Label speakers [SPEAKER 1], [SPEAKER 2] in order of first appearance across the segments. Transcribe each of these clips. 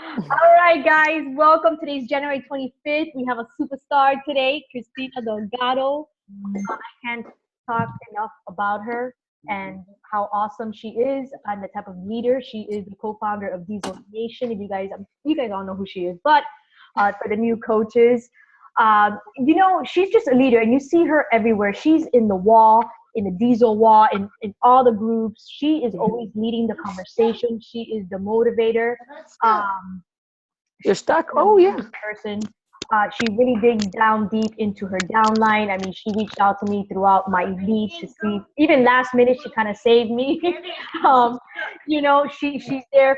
[SPEAKER 1] All right, guys, welcome. Today's January 25th. We have a superstar today, Kristina Delgado. I can't talk enough about her and how awesome she is and the type of leader she is. The co-founder of Diesel Nation. If you guys all know who she is, but for the new coaches, she's just a leader, and you see her everywhere. She's in the wall, in the Diesel wall, in all the groups. She is always leading the conversation. She is the motivator. Um,
[SPEAKER 2] You're
[SPEAKER 1] she's
[SPEAKER 2] stuck?
[SPEAKER 1] an
[SPEAKER 2] Oh, yeah.
[SPEAKER 1] amazing person. She really digs down deep into her downline. I mean, she reached out to me throughout my lead to see, even last minute, she kind of saved me. um, she's there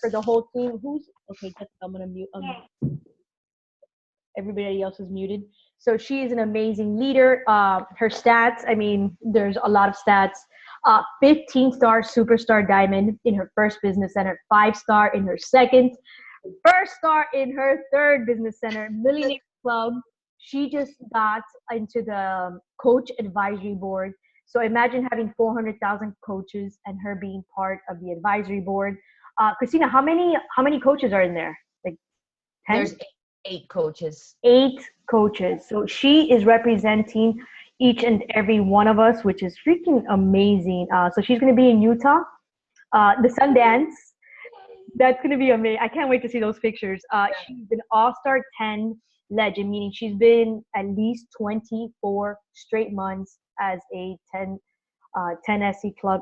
[SPEAKER 1] for the whole team. Who's okay? Jessica, I'm gonna mute. Everybody else is muted. So she is an amazing leader. Her stats, I mean, there's a lot of stats. 15-star superstar diamond in her first business center, 5-star in her second, first star in her third business center, Millionaire Club. She just got into the coach advisory board. So imagine having 400,000 coaches and her being part of the advisory board. Kristina, how many coaches are in there? Like 10?
[SPEAKER 3] There's eight coaches.
[SPEAKER 1] 8 coaches. So she is representing each and every one of us, which is freaking amazing. So she's going to be in Utah, the Sundance. That's going to be amazing. I can't wait to see those pictures. She's an All-Star 10 legend, meaning she's been at least 24 straight months as a 10 SC club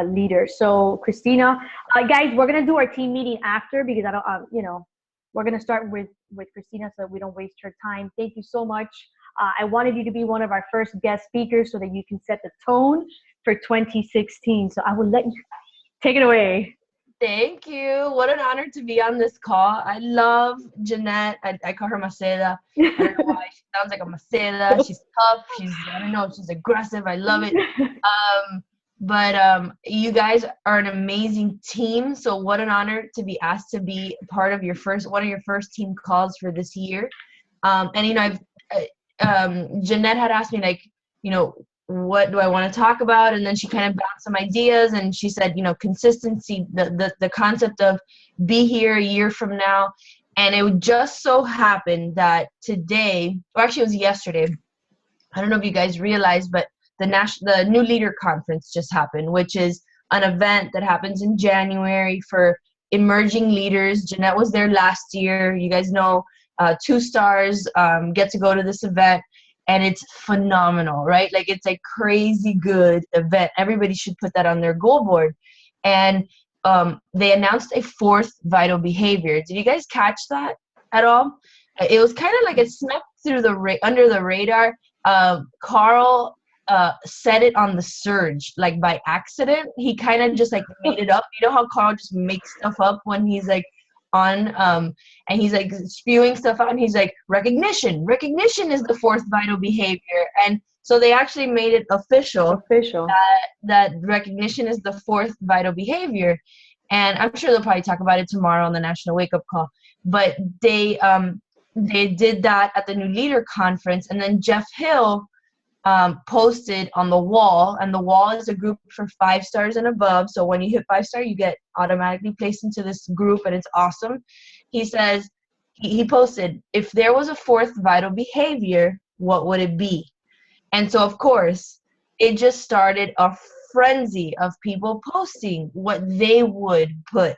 [SPEAKER 1] leader. So Kristina, guys, we're going to do our team meeting after because I don't, we're going to start with Kristina so that we don't waste her time. Thank you so much. I wanted you to be one of our first guest speakers so that you can set the tone for 2016. So I will let you take it away.
[SPEAKER 3] Thank you. What an honor to be on this call. I love Jeanette. I call her Maceda. I don't know why. She sounds like a Maceda. She's tough. She's aggressive. I love it. But you guys are an amazing team. So what an honor to be asked to be part of one of your first team calls for this year. Jeanette had asked me, what do I want to talk about? And then she kind of bounced some ideas, and she said, consistency, the concept of be here a year from now. And it would just so happen that today, or actually it was yesterday, I don't know if you guys realize, but the New Leader Conference just happened, which is an event that happens in January for emerging leaders. Jeanette was there last year. You guys know 2 stars get to go to this event, and it's phenomenal, right? Like, it's a crazy good event. Everybody should put that on their goal board. And they announced a 4th vital behavior. Did you guys catch that at all? It was kind of like it snuck through under the radar. Carl said it on the surge, like by accident. He kind of just like made it up. You know how Carl just makes stuff up when he's like on and he's like spewing stuff out, and he's like, recognition is the 4th vital behavior. And so they actually made it official that recognition is the 4th vital behavior. And I'm sure they'll probably talk about it tomorrow on the National Wake Up Call. But they did that at the New Leader Conference, and then Jeff Hill posted on the wall, and the wall is a group for 5 stars and above. So when you hit 5-star, you get automatically placed into this group, and it's awesome. He says, he posted, if there was a 4th vital behavior, what would it be? And so, of course, it just started a frenzy of people posting what they would put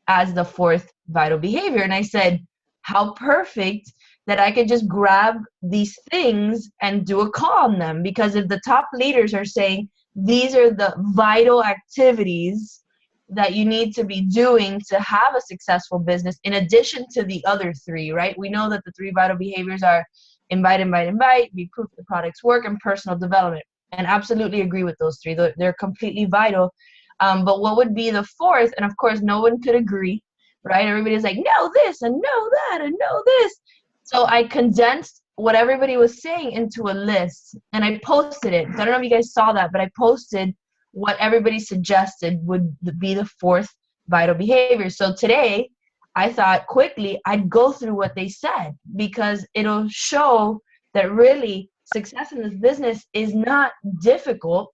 [SPEAKER 3] as the 4th vital behavior. And I said, how perfect that I could just grab these things and do a call on them. Because if the top leaders are saying these are the vital activities that you need to be doing to have a successful business, in addition to the other 3, right? We know that the 3 vital behaviors are invite, be proof the products work, and personal development. And absolutely agree with those 3. They're completely vital. But what would be the 4th? And of course, no one could agree, right? Everybody's like, no this, and no that, and no this. So I condensed what everybody was saying into a list, and I posted it. So I don't know if you guys saw that, but I posted what everybody suggested would be the 4th vital behavior. So today, I thought quickly I'd go through what they said, because it'll show that really success in this business is not difficult.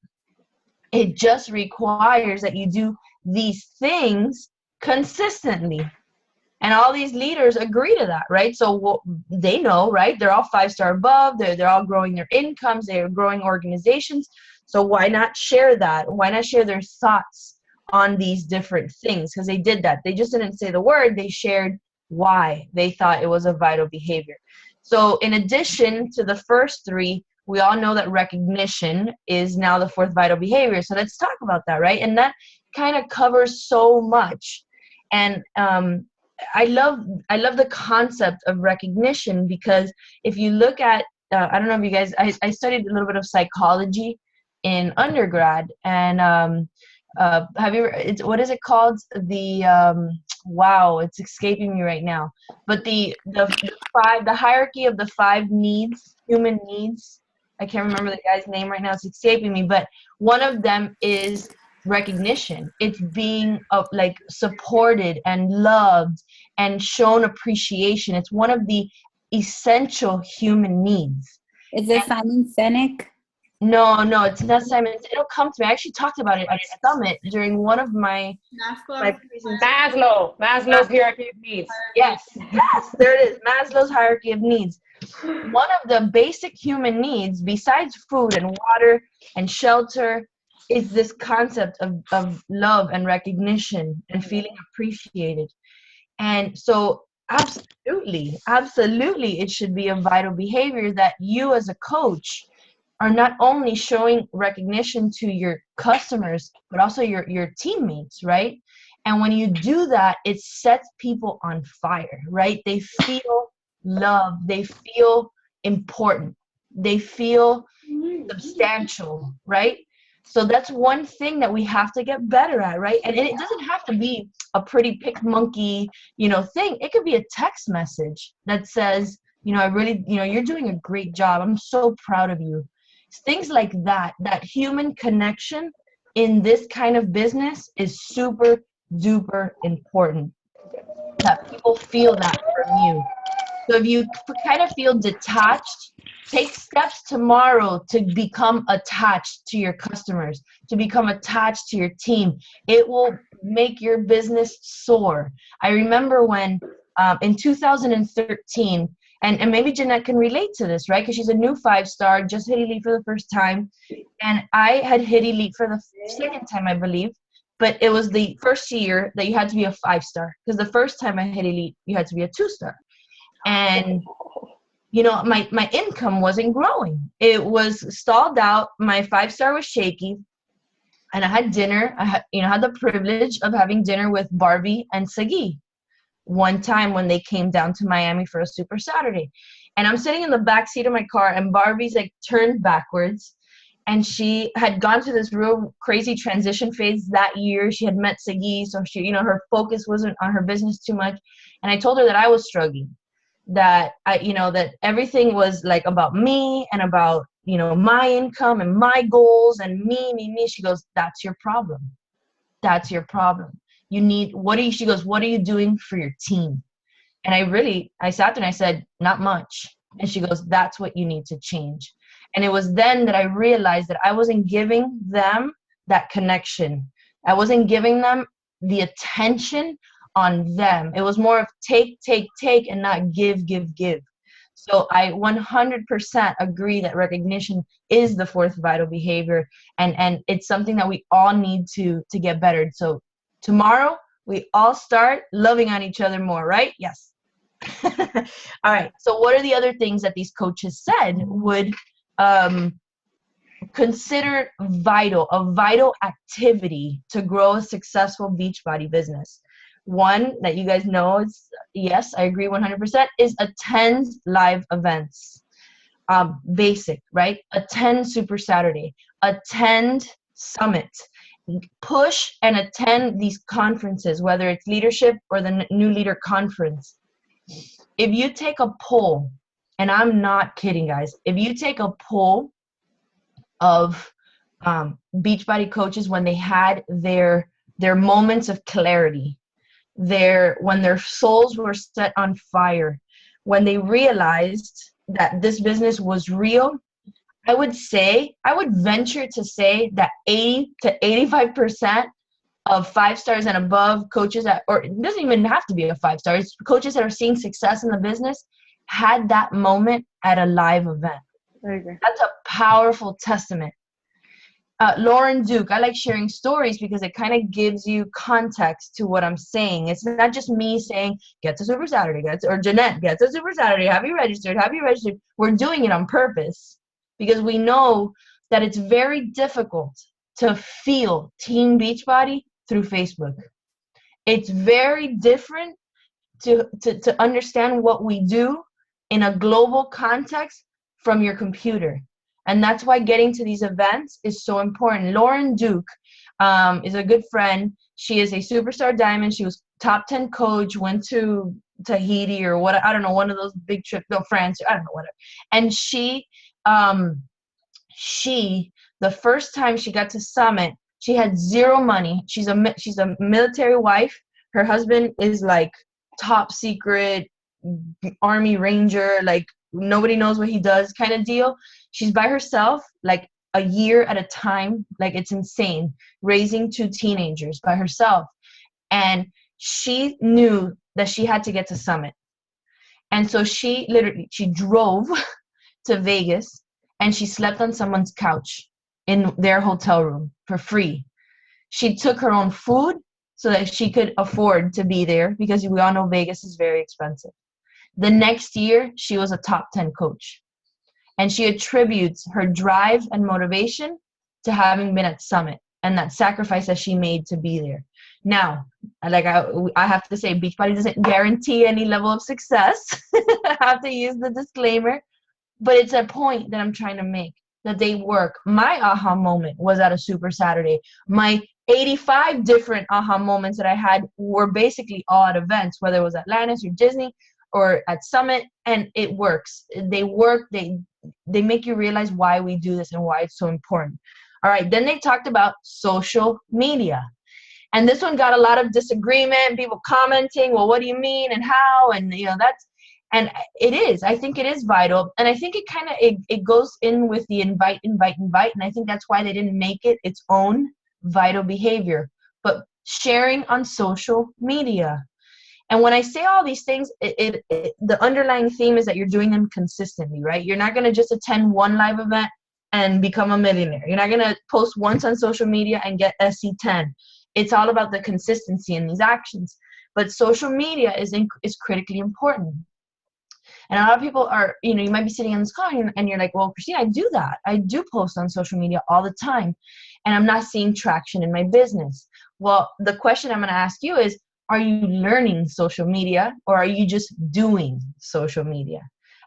[SPEAKER 3] It just requires that you do these things consistently. And all these leaders agree to that, right? So they know, right? They're all 5-star above. They're all growing their incomes. They're growing organizations. So why not share that? Why not share their thoughts on these different things? Because they did that. They just didn't say the word. They shared why they thought it was a vital behavior. So in addition to the first three, we all know that recognition is now the fourth vital behavior. So let's talk about that, right? And that kind of covers so much. And I love the concept of recognition, because if you look at, I don't know if you guys, I studied a little bit of psychology in undergrad, and have you what is it called? Wow, it's escaping me right now. But the hierarchy of the 5 needs, human needs. I can't remember the guy's name right now. It's escaping me. But one of them is recognition. It's being like supported and loved and shown appreciation. It's one of the essential human needs.
[SPEAKER 2] Is it Simon Sinek?
[SPEAKER 3] No, it's not Simon. It'll come to me. I actually talked about it at Summit during one of my presentations.
[SPEAKER 4] Maslow's hierarchy of needs.
[SPEAKER 3] Yes, there it is. Maslow's hierarchy of needs. One of the basic human needs, besides food and water and shelter, is this concept of love and recognition and feeling appreciated. And so absolutely, it should be a vital behavior that you as a coach are not only showing recognition to your customers, but also your teammates, right? And when you do that, it sets people on fire, right? They feel loved, they feel important, they feel substantial, right? So that's one thing that we have to get better at, right? And it doesn't have to be a pretty pick monkey, thing. It could be a text message that says, I really, you're doing a great job. I'm so proud of you. Things like that human connection in this kind of business is super duper important, that people feel that from you. So if you kind of feel detached, take steps tomorrow to become attached to your customers, to become attached to your team. It will make your business soar. I remember when in 2013, and maybe Jeanette can relate to this, right? Because she's a new 5-star, just hit elite for the first time. And I had hit elite for the second time, I believe. But it was the first year that you had to be a 5-star. Because the first time I hit elite, you had to be a 2-star. And, my income wasn't growing. It was stalled out. My 5-star was shaky. And I had dinner. I had the privilege of having dinner with Barbie and Sagi one time when they came down to Miami for a Super Saturday. And I'm sitting in the back seat of my car, and Barbie's like turned backwards, and she had gone through this real crazy transition phase that year. She had met Sagi, so she, her focus wasn't on her business too much. And I told her that I was struggling, that that everything was like about me and about, my income and my goals and me. She goes, that's your problem. That's your problem. She goes, what are you doing for your team? And I sat there and I said, not much. And she goes, that's what you need to change. And it was then that I realized that I wasn't giving them that connection. I wasn't giving them the attention on them. It was more of take, and not give. So I 100% agree that recognition is the fourth vital behavior. And it's something that we all need to get better. So tomorrow, we all start loving on each other more, right? Yes. All right. So what are the other things that these coaches said would consider a vital activity to grow a successful Beachbody business? One that you guys know is, yes, I agree 100%, is attend live events. Basic, right? Attend Super Saturday. Attend Summit. Push and attend these conferences, whether it's leadership or the New Leader Conference. If you take a poll, and I'm not kidding, guys, if you take a poll of Beachbody coaches when they had their moments of clarity, when their souls were set on fire, when they realized that this business was real, I would venture to say that 80 to 85% of 5 stars and above coaches or it doesn't even have to be a 5 star. It's coaches that are seeing success in the business had that moment at a live event.
[SPEAKER 1] I agree.
[SPEAKER 3] That's a powerful testament. Lauren Duke, I like sharing stories because it kind of gives you context to what I'm saying. It's not just me saying, get to Super Saturday, or Jeanette, get to Super Saturday, have you registered? We're doing it on purpose because we know that it's very difficult to feel Team Beachbody through Facebook. It's very different to understand what we do in a global context from your computer. And that's why getting to these events is so important. Lauren Duke is a good friend. She is a superstar diamond. She was top 10 coach, went to Tahiti or what, I don't know, one of those big trips, no, France, I don't know, whatever. And she, the first time she got to Summit, she had zero money. She's a military wife. Her husband is like top secret Army Ranger, like nobody knows what he does kind of deal. She's by herself, like a year at a time. Like it's insane, raising 2 teenagers by herself. And she knew that she had to get to Summit. And so she drove to Vegas and she slept on someone's couch in their hotel room for free. She took her own food so that she could afford to be there because we all know Vegas is very expensive. The next year, she was a top 10 coach. And she attributes her drive and motivation to having been at Summit and that sacrifice that she made to be there. Now, like I have to say, Beachbody doesn't guarantee any level of success. I have to use the disclaimer. But it's a point that I'm trying to make, that they work. My aha moment was at a Super Saturday. My 85 different aha moments that I had were basically all at events, whether it was Atlantis or Disney or at Summit, and it works. They work. They make you realize why we do this and why it's so important. All right, then they talked about social media. And this one got a lot of disagreement, people commenting, well, what do you mean and how? And, and it is. I think it is vital. And I think it kind of, it goes in with the invite. And I think that's why they didn't make it its own vital behavior. But sharing on social media. And when I say all these things, the underlying theme is that you're doing them consistently, right? You're not going to just attend one live event and become a millionaire. You're not going to post once on social media and get SC10. It's all about the consistency in these actions. But social media is critically important. And a lot of people are, you might be sitting on this call and you're like, well, Kristina, I do that. I do post on social media all the time. And I'm not seeing traction in my business. Well, the question I'm going to ask you is, are you learning social media or are you just doing social media?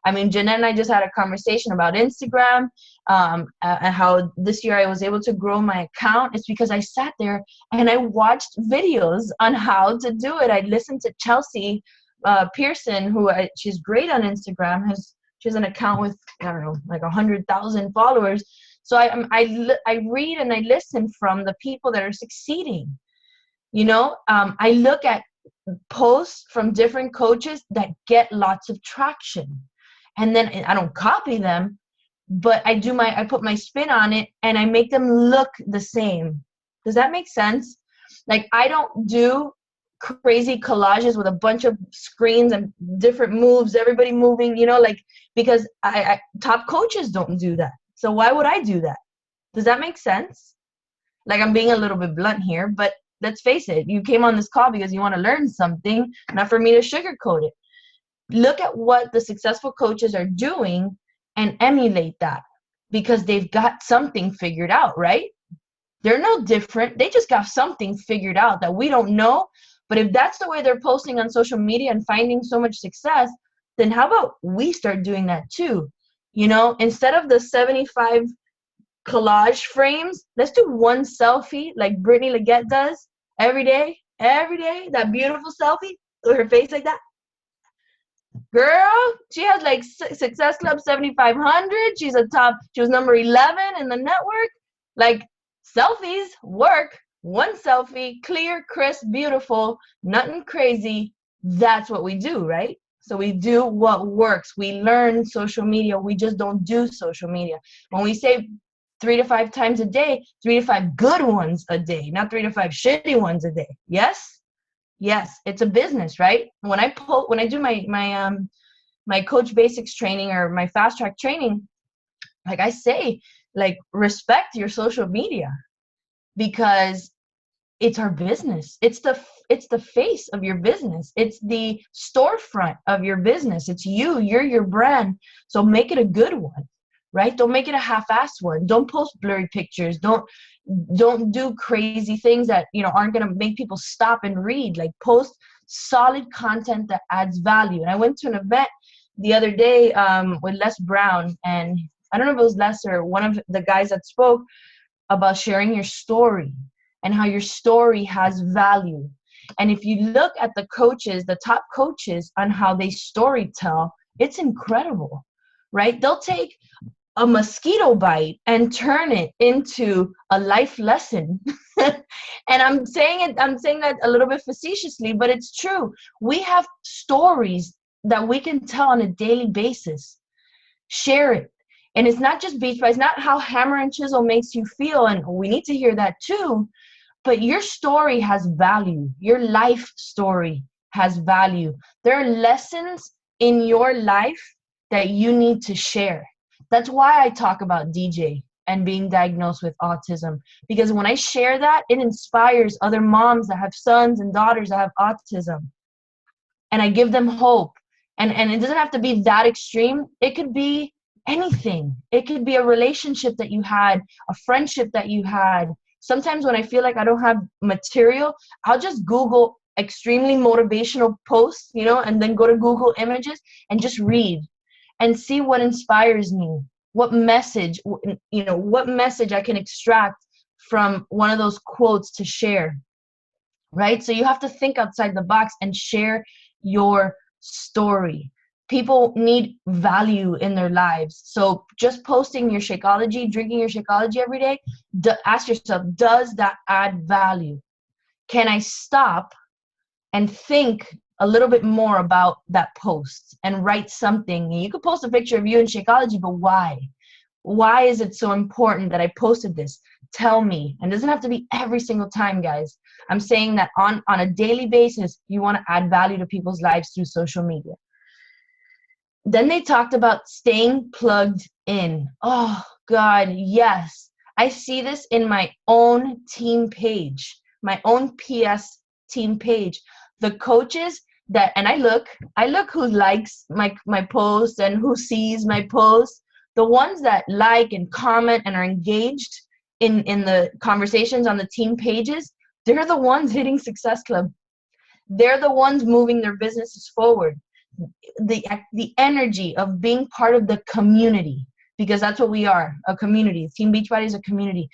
[SPEAKER 3] I mean, Jeanette and I just had a conversation about Instagram and how this year I was able to grow my account. It's because I sat there and I watched videos on how to do it. I listened to Chelsea Pearson, she's great on Instagram. She has an account with, I don't know, like 100,000 followers. So I read and I listen from the people that are succeeding. I look at posts from different coaches that get lots of traction. And then I don't copy them, but I put my spin on it and I make them look the same. Does that make sense? Like, I don't do crazy collages with a bunch of screens and different moves, everybody moving, because top coaches don't do that. So why would I do that? Does that make sense? Like, I'm being a little bit blunt here, but let's face it, you came on this call because you want to learn something, not for me to sugarcoat it. Look at what the successful coaches are doing and emulate that because they've got something figured out, right? They're no different. They just got something figured out that we don't know. But if that's the way they're posting on social media and finding so much success, then how about we start doing that too? Instead of the 75 collage frames, let's do one selfie like Brittany Leggett does every day, that beautiful selfie with her face like that. Girl, she has like Success Club 7,500. She was number 11 in the network. Like, selfies work. One selfie, clear, crisp, beautiful, nothing crazy. That's what we do, right? So we do what works. We learn social media. We just don't do social media. When we say 3 to 5 times a day, 3 to 5 good ones a day, not 3 to 5 shitty ones a day. Yes? Yes, it's a business, right? When I do my coach basics training or my fast track training, like I say, like, respect your social media, because it's our business. It's the face of your business. It's the storefront of your business. It's you're your brand. So make it a good one, right? Don't make it a half-assed one. Don't post blurry pictures. Don't do crazy things that, aren't going to make people stop and read. Like, post solid content that adds value. And I went to an event the other day with Les Brown, and I don't know if it was Les or one of the guys that spoke about sharing your story and how your story has value. And if you look at the coaches, the top coaches, on how they story tell, it's incredible, right? They'll take a mosquito bite and turn it into a life lesson. And I'm saying that a little bit facetiously, but it's true. We have stories that we can tell on a daily basis. Share it. And it's not just beach bite. It's not how hammer and chisel makes you feel. And we need to hear that too. But your story has value. Your life story has value. There are lessons in your life that you need to share. That's why I talk about DJ and being diagnosed with autism. Because when I share that, it inspires other moms that have sons and daughters that have autism. And I give them hope. And it doesn't have to be that extreme. It could be anything. It could be a relationship that you had, a friendship that you had. Sometimes when I feel like I don't have material, I'll just Google extremely motivational posts, and then go to Google Images and just read and see what inspires me, what message I can extract from one of those quotes to share, right? So you have to think outside the box and share your story. People need value in their lives. So just posting your Shakeology, drinking your Shakeology every day, ask yourself, does that add value? Can I stop and think a little bit more about that post and write something? You could post a picture of you in Shakeology, but why? Why is it so important that I posted this? Tell me. And it doesn't have to be every single time, guys. I'm saying that on a daily basis, you want to add value to people's lives through social media. Then they talked about staying plugged in. Oh, God, yes. I see this in my own team page, my own PS team page. The coaches that, and I look who likes my posts and who sees my posts. The ones that like and comment and are engaged in the conversations on the team pages, they're the ones hitting Success Club. They're the ones moving their businesses forward. The energy of being part of the community, because that's what we are, a community. Team Beachbody is a community.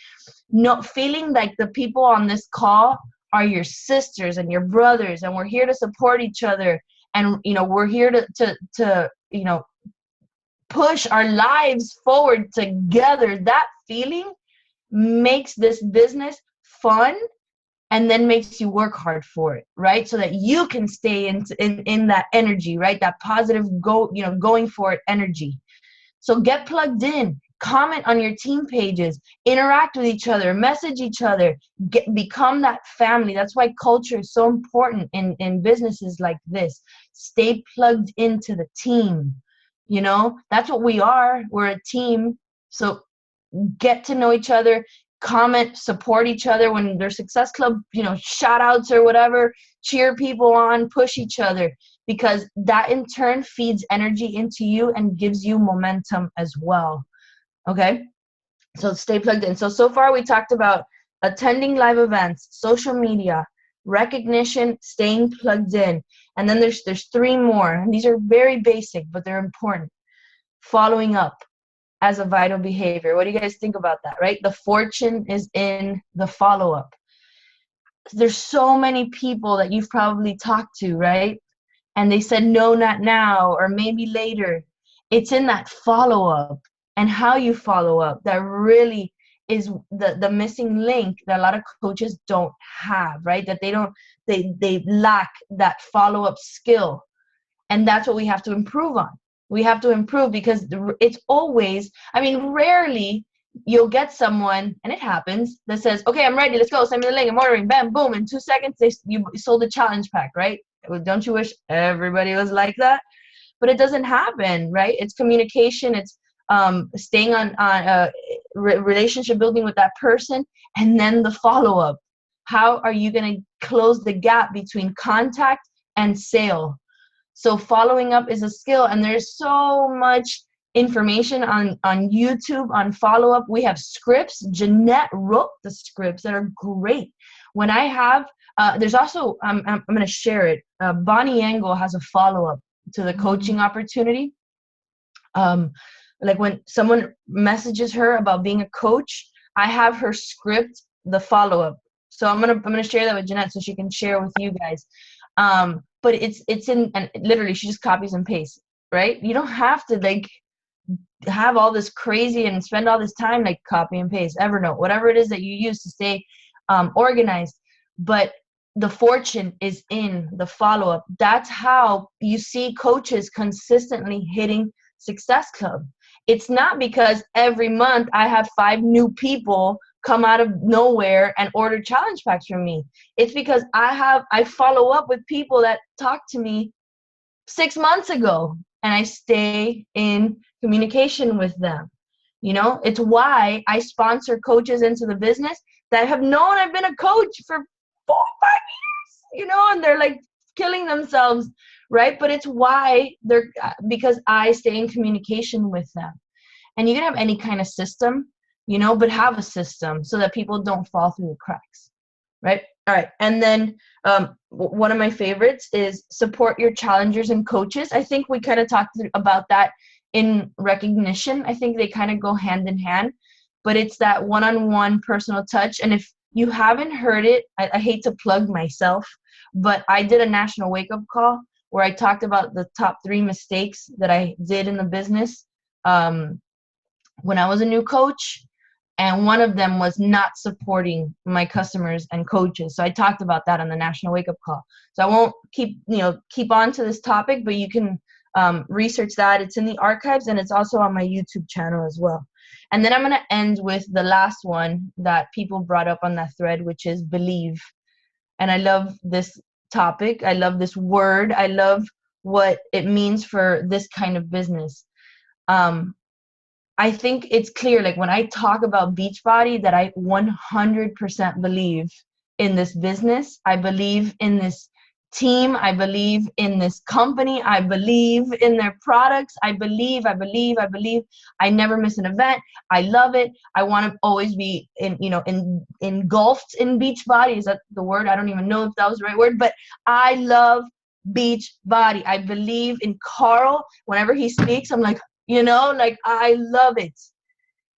[SPEAKER 3] Feeling like the people on this call are your sisters and your brothers, and we're here to support each other, and we're here to push our lives forward together. That feeling makes this business fun, and then makes you work hard for it, right? So that you can stay in that energy, right? That positive going for it energy. So get plugged in, comment on your team pages, interact with each other, message each other, become that family. That's why culture is so important in businesses like this. Stay plugged into the team. That's what we are. We're a team. So get to know each other, comment, support each other when there's Success Club, shout outs or whatever, cheer people on, push each other, because that in turn feeds energy into you and gives you momentum as well. Okay? So stay plugged in. So far we talked about attending live events, social media, recognition, staying plugged in. And then there's 3 more. And these are very basic, but they're important. Following up as a vital behavior. What do you guys think about that, right? The fortune is in the follow-up. There's so many people that you've probably talked to, right? And they said, no, not now, or maybe later. It's in that follow-up and how you follow up that really is the missing link that a lot of coaches don't have, right? That they lack that follow-up skill. And that's what we have to improve on. We have to improve, because it's always, rarely you'll get someone, and it happens, that says, okay, I'm ready, let's go, send me the link, I'm ordering, bam, boom, in 2 seconds, you sold a challenge pack, right? Don't you wish everybody was like that? But it doesn't happen, right? It's communication, it's staying on relationship building with that person, and then the follow-up. How are you going to close the gap between contact and sale? So following up is a skill, and there's so much information on YouTube on follow-up. We have scripts. Jeanette wrote the scripts that are great. When I have, there's also, I'm going to share it. Bonnie Engel has a follow-up to the coaching opportunity. Like when someone messages her about being a coach, I have her script the follow-up. So I'm gonna share that with Jeanette so she can share with you guys. But it's in, and literally she just copies and pastes, right? You don't have to like have all this crazy and spend all this time like copy and paste, Evernote, whatever it is that you use to stay organized. But the fortune is in the follow-up. That's how you see coaches consistently hitting Success Club. It's not because every month I have 5 new people come out of nowhere and order challenge packs from me. It's because I follow up with people that talked to me 6 months ago, and I stay in communication with them. You know, it's why I sponsor coaches into the business that have known I've been a coach for 4 or 5 years, you know, and they're like killing themselves, right? But it's why because I stay in communication with them. And you can have any kind of system, you know, but have a system so that people don't fall through the cracks, right? All right. And then one of my favorites is support your challengers and coaches. I think we kind of talked about that in recognition. I think they kind of go hand in hand, but it's that one-on-one personal touch. And if you haven't heard it, I hate to plug myself, but I did a national wake-up call where I talked about the top 3 mistakes that I did in the business when I was a new coach. And one of them was not supporting my customers and coaches. So I talked about that on the National Wake Up Call. So I won't keep on to this topic, but you can research that. It's in the archives, and it's also on my YouTube channel as well. And then I'm going to end with the last one that people brought up on that thread, which is believe. And I love this topic. I love this word. I love what it means for this kind of business. I think it's clear, like when I talk about Beachbody, that I 100% believe in this business. I believe in this team. I believe in this company. I believe in their products. I believe. I never miss an event. I love it. I want to always be engulfed in Beachbody. Is that the word? I don't even know if that was the right word, but I love Beachbody. I believe in Carl. Whenever he speaks, I'm like, like I love it.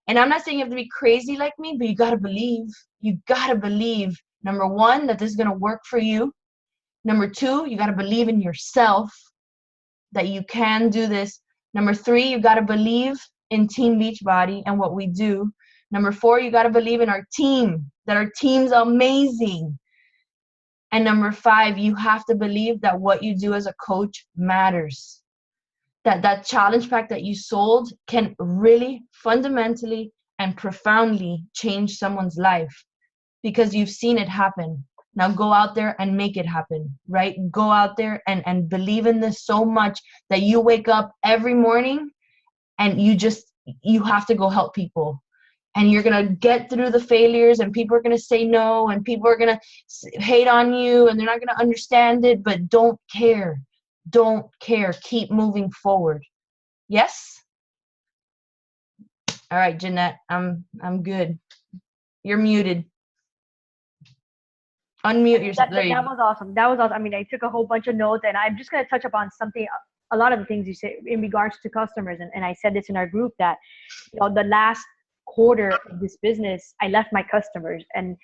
[SPEAKER 3] And I'm not saying you have to be crazy like me, but you got to believe. You got to believe, number 1, that this is going to work for you. Number 2, you got to believe in yourself that you can do this. Number 3, you got to believe in Team Beachbody and what we do. Number 4, you got to believe in our team, that our team's amazing. And number 5, you have to believe that what you do as a coach matters. That challenge pack that you sold can really fundamentally and profoundly change someone's life because you've seen it happen. Now go out there and make it happen, right? Go out there and believe in this so much that you wake up every morning and you have to go help people. And you're going to get through the failures, and people are going to say no, and people are going to hate on you, and they're not going to understand it, but don't care. Don't care. Keep moving forward. Yes? All right, Jeanette, I'm good. You're muted. Unmute yourself. There you
[SPEAKER 1] That
[SPEAKER 3] go.
[SPEAKER 1] was awesome. That was awesome. I mean, I took a whole bunch of notes, and I'm just going to touch upon something, a lot of the things you say in regards to customers. And I said this in our group that, the last quarter of this business, I left my customers, and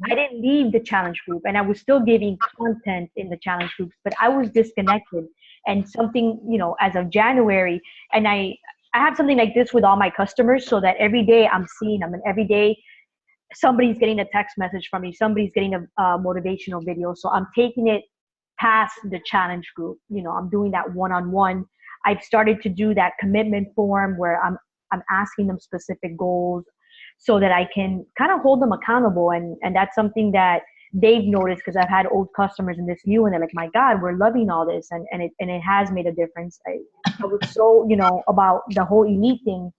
[SPEAKER 1] I didn't leave the challenge group, and I was still giving content in the challenge groups, but I was disconnected. And something, as of January, and I have something like this with all my customers, so that every day I'm seeing them, and every day somebody's getting a text message from me, somebody's getting a motivational video. So I'm taking it past the challenge group. I'm doing that one-on-one. I've started to do that commitment form where I'm asking them specific goals. so that I can kind of hold them accountable. And that's something that they've noticed, because I've had old customers and this new, and they're like, my God, we're loving all this. And it has made a difference. I was so, about the whole elite thing.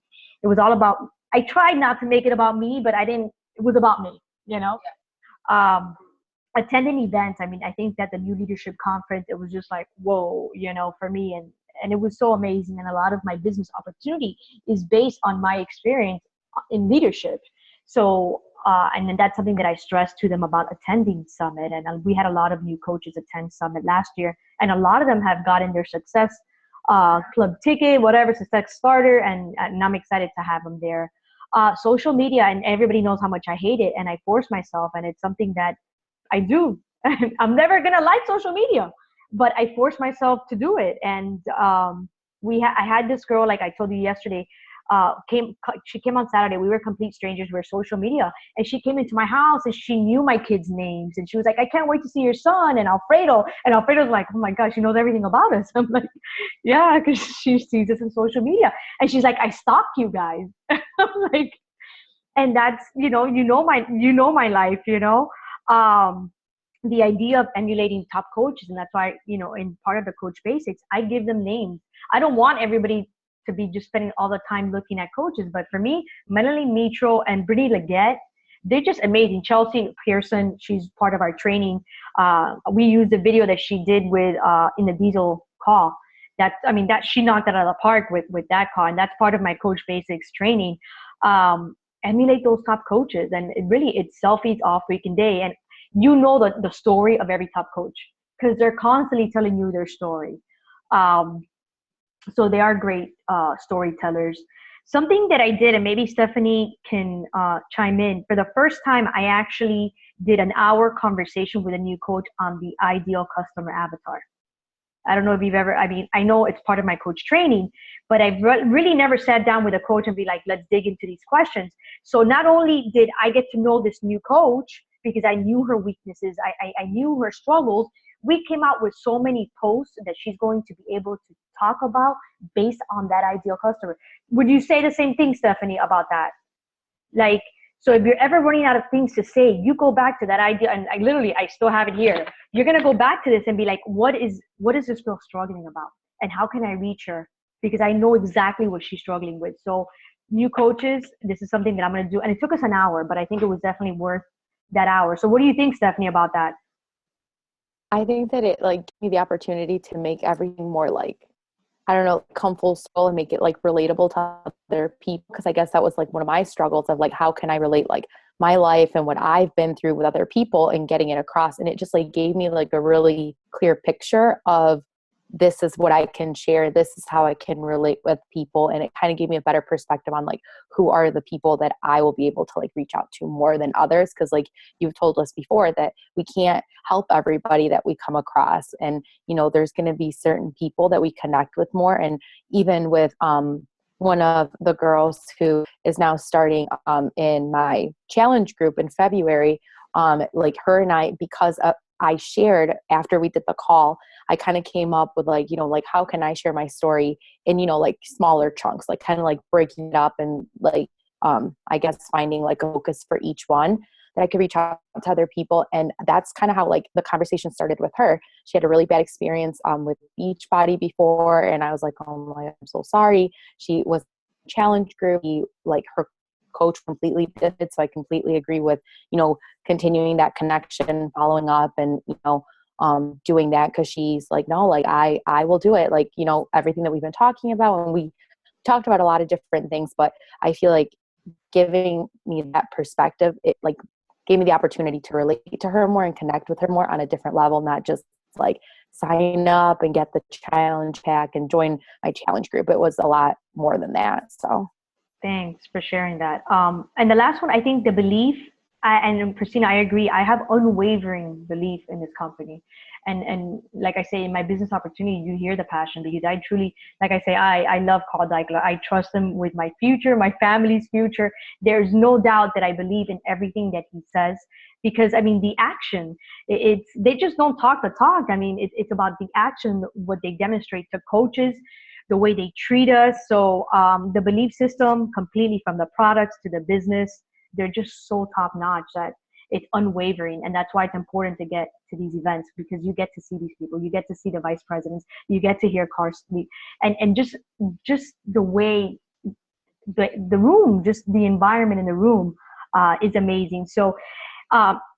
[SPEAKER 1] It was all about, I tried not to make it about me, but it was about me, um, attending events. I mean, I think that the New Leadership Conference, it was just like, whoa, for me. And it was so amazing. And a lot of my business opportunity is based on my experience in leadership. So, and then that's something that I stressed to them about attending Summit. And we had a lot of new coaches attend Summit last year. And a lot of them have gotten their success club ticket, whatever, success starter. And I'm excited to have them there. Social media, and everybody knows how much I hate it. And I force myself. And it's something that I do. I'm never going to like social media, but I force myself to do it. And I had this girl, like I told you yesterday, she came on Saturday. We were complete strangers. We were social media. And she came into my house and she knew my kids' names. And she was like, I can't wait to see your son and Alfredo. And Alfredo's like, oh my gosh, she knows everything about us. I'm like, yeah, because she sees us in social media. And she's like, I stalk you guys. I'm like, and that's, my life, the idea of emulating top coaches. And that's why, in part of the Coach Basics, I give them names. I don't want everybody to be just spending all the time looking at coaches. But for me, Melanie Mitro and Brittany Leggett, they're just amazing. Chelsea Pearson, she's part of our training. We used the video that she did with in the Diesel call. That she knocked it out of the park with that call. And that's part of my Coach Basics training. Emulate those top coaches. And it's selfies all freaking day. And the story of every top coach, because they're constantly telling you their story. So they are great storytellers. Something that I did, and maybe Stephanie can chime in, for the first time, I actually did an hour conversation with a new coach on the ideal customer avatar. I don't know if you've ever, I know it's part of my coach training, but I've really never sat down with a coach and be like, let's dig into these questions. So not only did I get to know this new coach, because I knew her weaknesses, I knew her struggles, we came out with so many posts that she's going to be able to talk about based on that ideal customer. Would you say the same thing, Stephanie, about that? Like, so if you're ever running out of things to say, you go back to that idea. And I still have it here. You're going to go back to this and be like, what is this girl struggling about? And how can I reach her? Because I know exactly what she's struggling with. So new coaches, this is something that I'm going to do. And it took us an hour, but I think it was definitely worth that hour. So what do you think, Stephanie, about that?
[SPEAKER 5] I think that it gave me the opportunity to make everything more come full circle and make it relatable to other people. Because I guess that was one of my struggles of how can I relate my life and what I've been through with other people and getting it across. And it just gave me a really clear picture of, this is what I can share. This is how I can relate with people. And it kind of gave me a better perspective on who are the people that I will be able to reach out to more than others. Cause you've told us before that we can't help everybody that we come across. And, there's going to be certain people that we connect with more. And even with, one of the girls who is now starting, in my challenge group in February, her and I, because I shared after we did the call, I kind of came up with how can I share my story in, smaller chunks, kind of breaking it up and I guess finding a focus for each one that I could reach out to other people. And that's kind of how the conversation started with her. She had a really bad experience with Beachbody before. And I was like, oh my, I'm so sorry. She was challenge group. Her coach completely did it. So I completely agree with, continuing that connection, following up and, doing that. Cause she's no, I will do it. Everything that we've been talking about, and we talked about a lot of different things, but I feel giving me that perspective, it gave me the opportunity to relate to her more and connect with her more on a different level, not just sign up and get the challenge pack and join my challenge group. It was a lot more than that. So
[SPEAKER 1] thanks for sharing that. And the last one, I think the belief, and Kristina, I agree. I have unwavering belief in this company. And like I say, in my business opportunity, you hear the passion, because I truly, like I say, I love Carl Deichler. I trust him with my future, my family's future. There's no doubt that I believe in everything that he says, because the action, they just don't talk the talk. It's about the action, what they demonstrate to coaches, the way they treat us. So the belief system, completely from the products to the business, they're just so top notch that it's unwavering. And that's why it's important to get to these events, because you get to see these people, you get to see the vice presidents, you get to hear cars speak, and just the way the room, just the environment in the room is amazing. So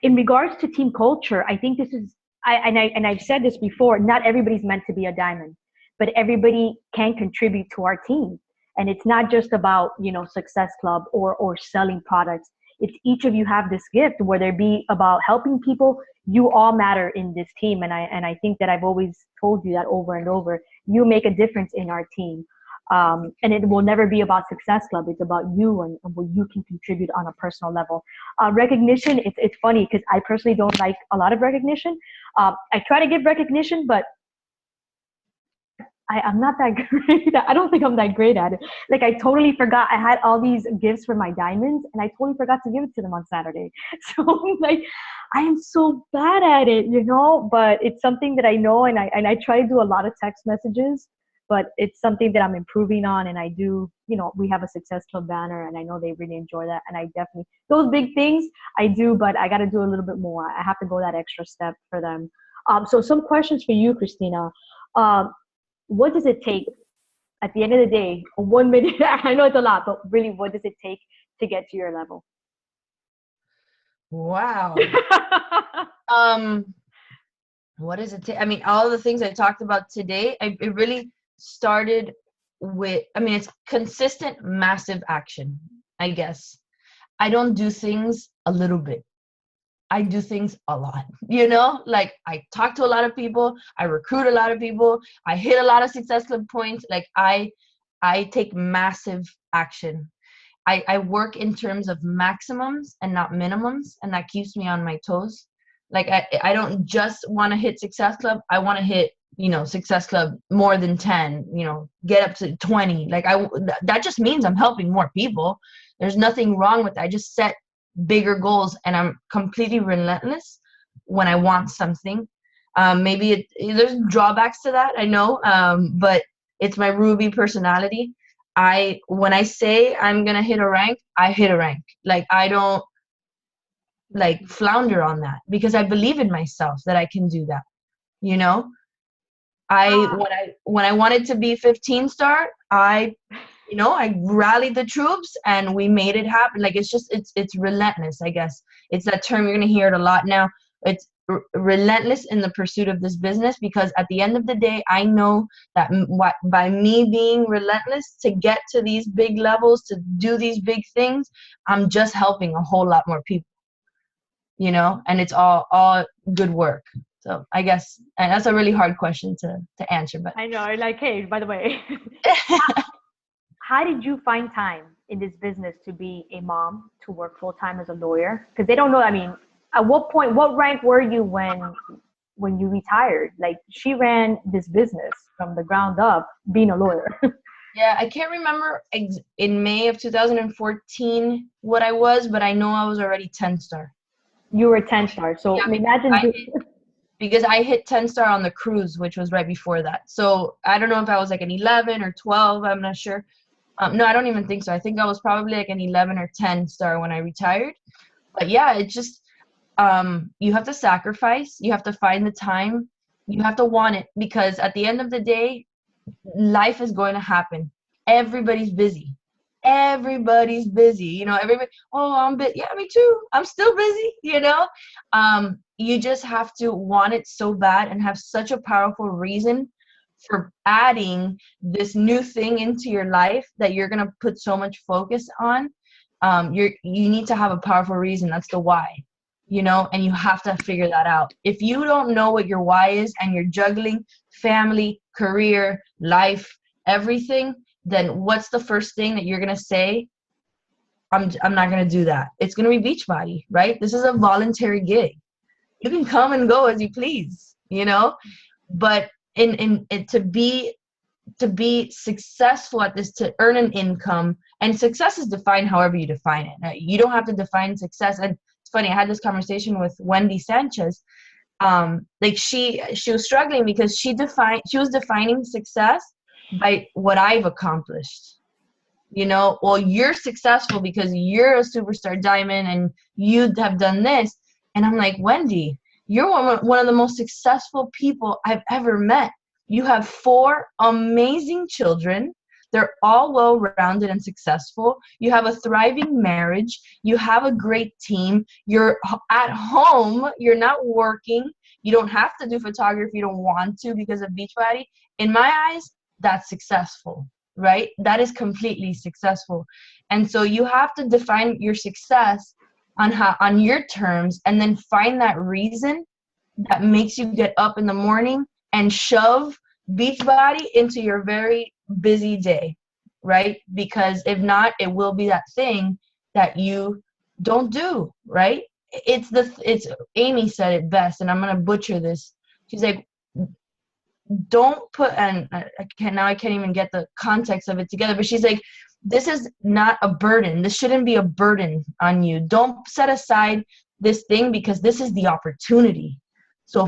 [SPEAKER 1] in regards to team culture, I think this is, I've said this before, not everybody's meant to be a diamond, but everybody can contribute to our team. And it's not just about, Success Club or selling products. It's each of you have this gift, whether it be about helping people. You all matter in this team. And I think that I've always told you that over and over. You make a difference in our team. And it will never be about Success Club. It's about you and what you can contribute on a personal level. Recognition, it's funny because I personally don't like a lot of recognition. I try to give recognition, but I'm not that great. I don't think I'm that great at it. Like, I totally forgot. I had all these gifts for my diamonds, and I totally forgot to give it to them on Saturday. So, like, I am so bad at it, but it's something that I know, and I try to do a lot of text messages, but it's something that I'm improving on. And I do, we have a Success Club banner, and I know they really enjoy that. And I definitely, those big things I do, but I got to do a little bit more. I have to go that extra step for them. So some questions for you, Kristina. What does it take at the end of the day, 1 minute? I know it's a lot, but really, what does it take to get to your level?
[SPEAKER 3] Wow. What does it take? I mean, all the things I talked about today, it really started with, it's consistent, massive action, I guess. I don't do things a little bit. I do things a lot, like I talk to a lot of people, I recruit a lot of people, I hit a lot of Success Club points. Like I take massive action. I work in terms of maximums and not minimums, and that keeps me on my toes. Like I don't just want to hit Success Club. I want to hit, Success Club more than 10, get up to 20. Like that just means I'm helping more people. There's nothing wrong with that. I just set bigger goals, and I'm completely relentless when I want something. Maybe there's drawbacks to that, I know, but it's my Ruby personality. When I say I'm gonna hit a rank, I hit a rank. Like I don't like flounder on that, because I believe in myself that I can do that. When I wanted to be 15 star, I rallied the troops and we made it happen. Like it's relentless, I guess. It's that term, you're going to hear it a lot now. It's relentless in the pursuit of this business, because at the end of the day, I know that by me being relentless to get to these big levels, to do these big things, I'm just helping a whole lot more people, and it's all good work. So I guess, and that's a really hard question to answer, but
[SPEAKER 1] I know, like, hey, by the way, how did you find time in this business to be a mom, to work full-time as a lawyer? Because they don't know, at what point, what rank were you when you retired? Like, she ran this business from the ground up, being a lawyer.
[SPEAKER 3] Yeah, I can't remember in May of 2014 what I was, but I know I was already 10 star.
[SPEAKER 1] You were 10 star. So
[SPEAKER 3] yeah,
[SPEAKER 1] imagine.
[SPEAKER 3] Because I hit 10 star on the cruise, which was right before that. So I don't know if I was like an 11 or 12. I'm not sure. No, I don't even think so. I think I was probably like an 11 or 10 star when I retired. But yeah, it just, you have to sacrifice. You have to find the time. You have to want it, because at the end of the day, life is going to happen. Everybody's busy. Everybody, oh, I'm busy. Yeah, me too. I'm still busy, you just have to want it so bad and have such a powerful reason for adding this new thing into your life that you're going to put so much focus on. You need to have a powerful reason. That's the why, and you have to figure that out. If you don't know what your why is, and you're juggling family, career, life, everything, then what's the first thing that you're going to say? I'm not going to do that. It's going to be Beachbody, right? This is a voluntary gig. You can come and go as you please, but to be successful at this, to earn an income, and success is defined however you define it. Now, you don't have to define success. And it's funny, I had this conversation with Wendy Sanchez. Like she was struggling because she was defining success by what I've accomplished, You know, well, you're successful because you're a superstar diamond and you have done this. And I'm like, Wendy, you're one of the most successful people I've ever met. You have 4 amazing children. They're all well-rounded and successful. You have a thriving marriage. You have a great team. You're at home. You're not working. You don't have to do photography. You don't want to because of Beachbody. In my eyes, that's successful, right? That is completely successful. And so you have to define your success on your terms, and then find that reason that makes you get up in the morning and shove Beachbody into your very busy day, right? Because if not, it will be that thing that you don't do, right? It's Amy said it best, and I'm gonna butcher this. She's like, don't put, and I can't even get the context of it together, but she's like, this is not a burden. This shouldn't be a burden on you. Don't set aside this thing because this is the opportunity. So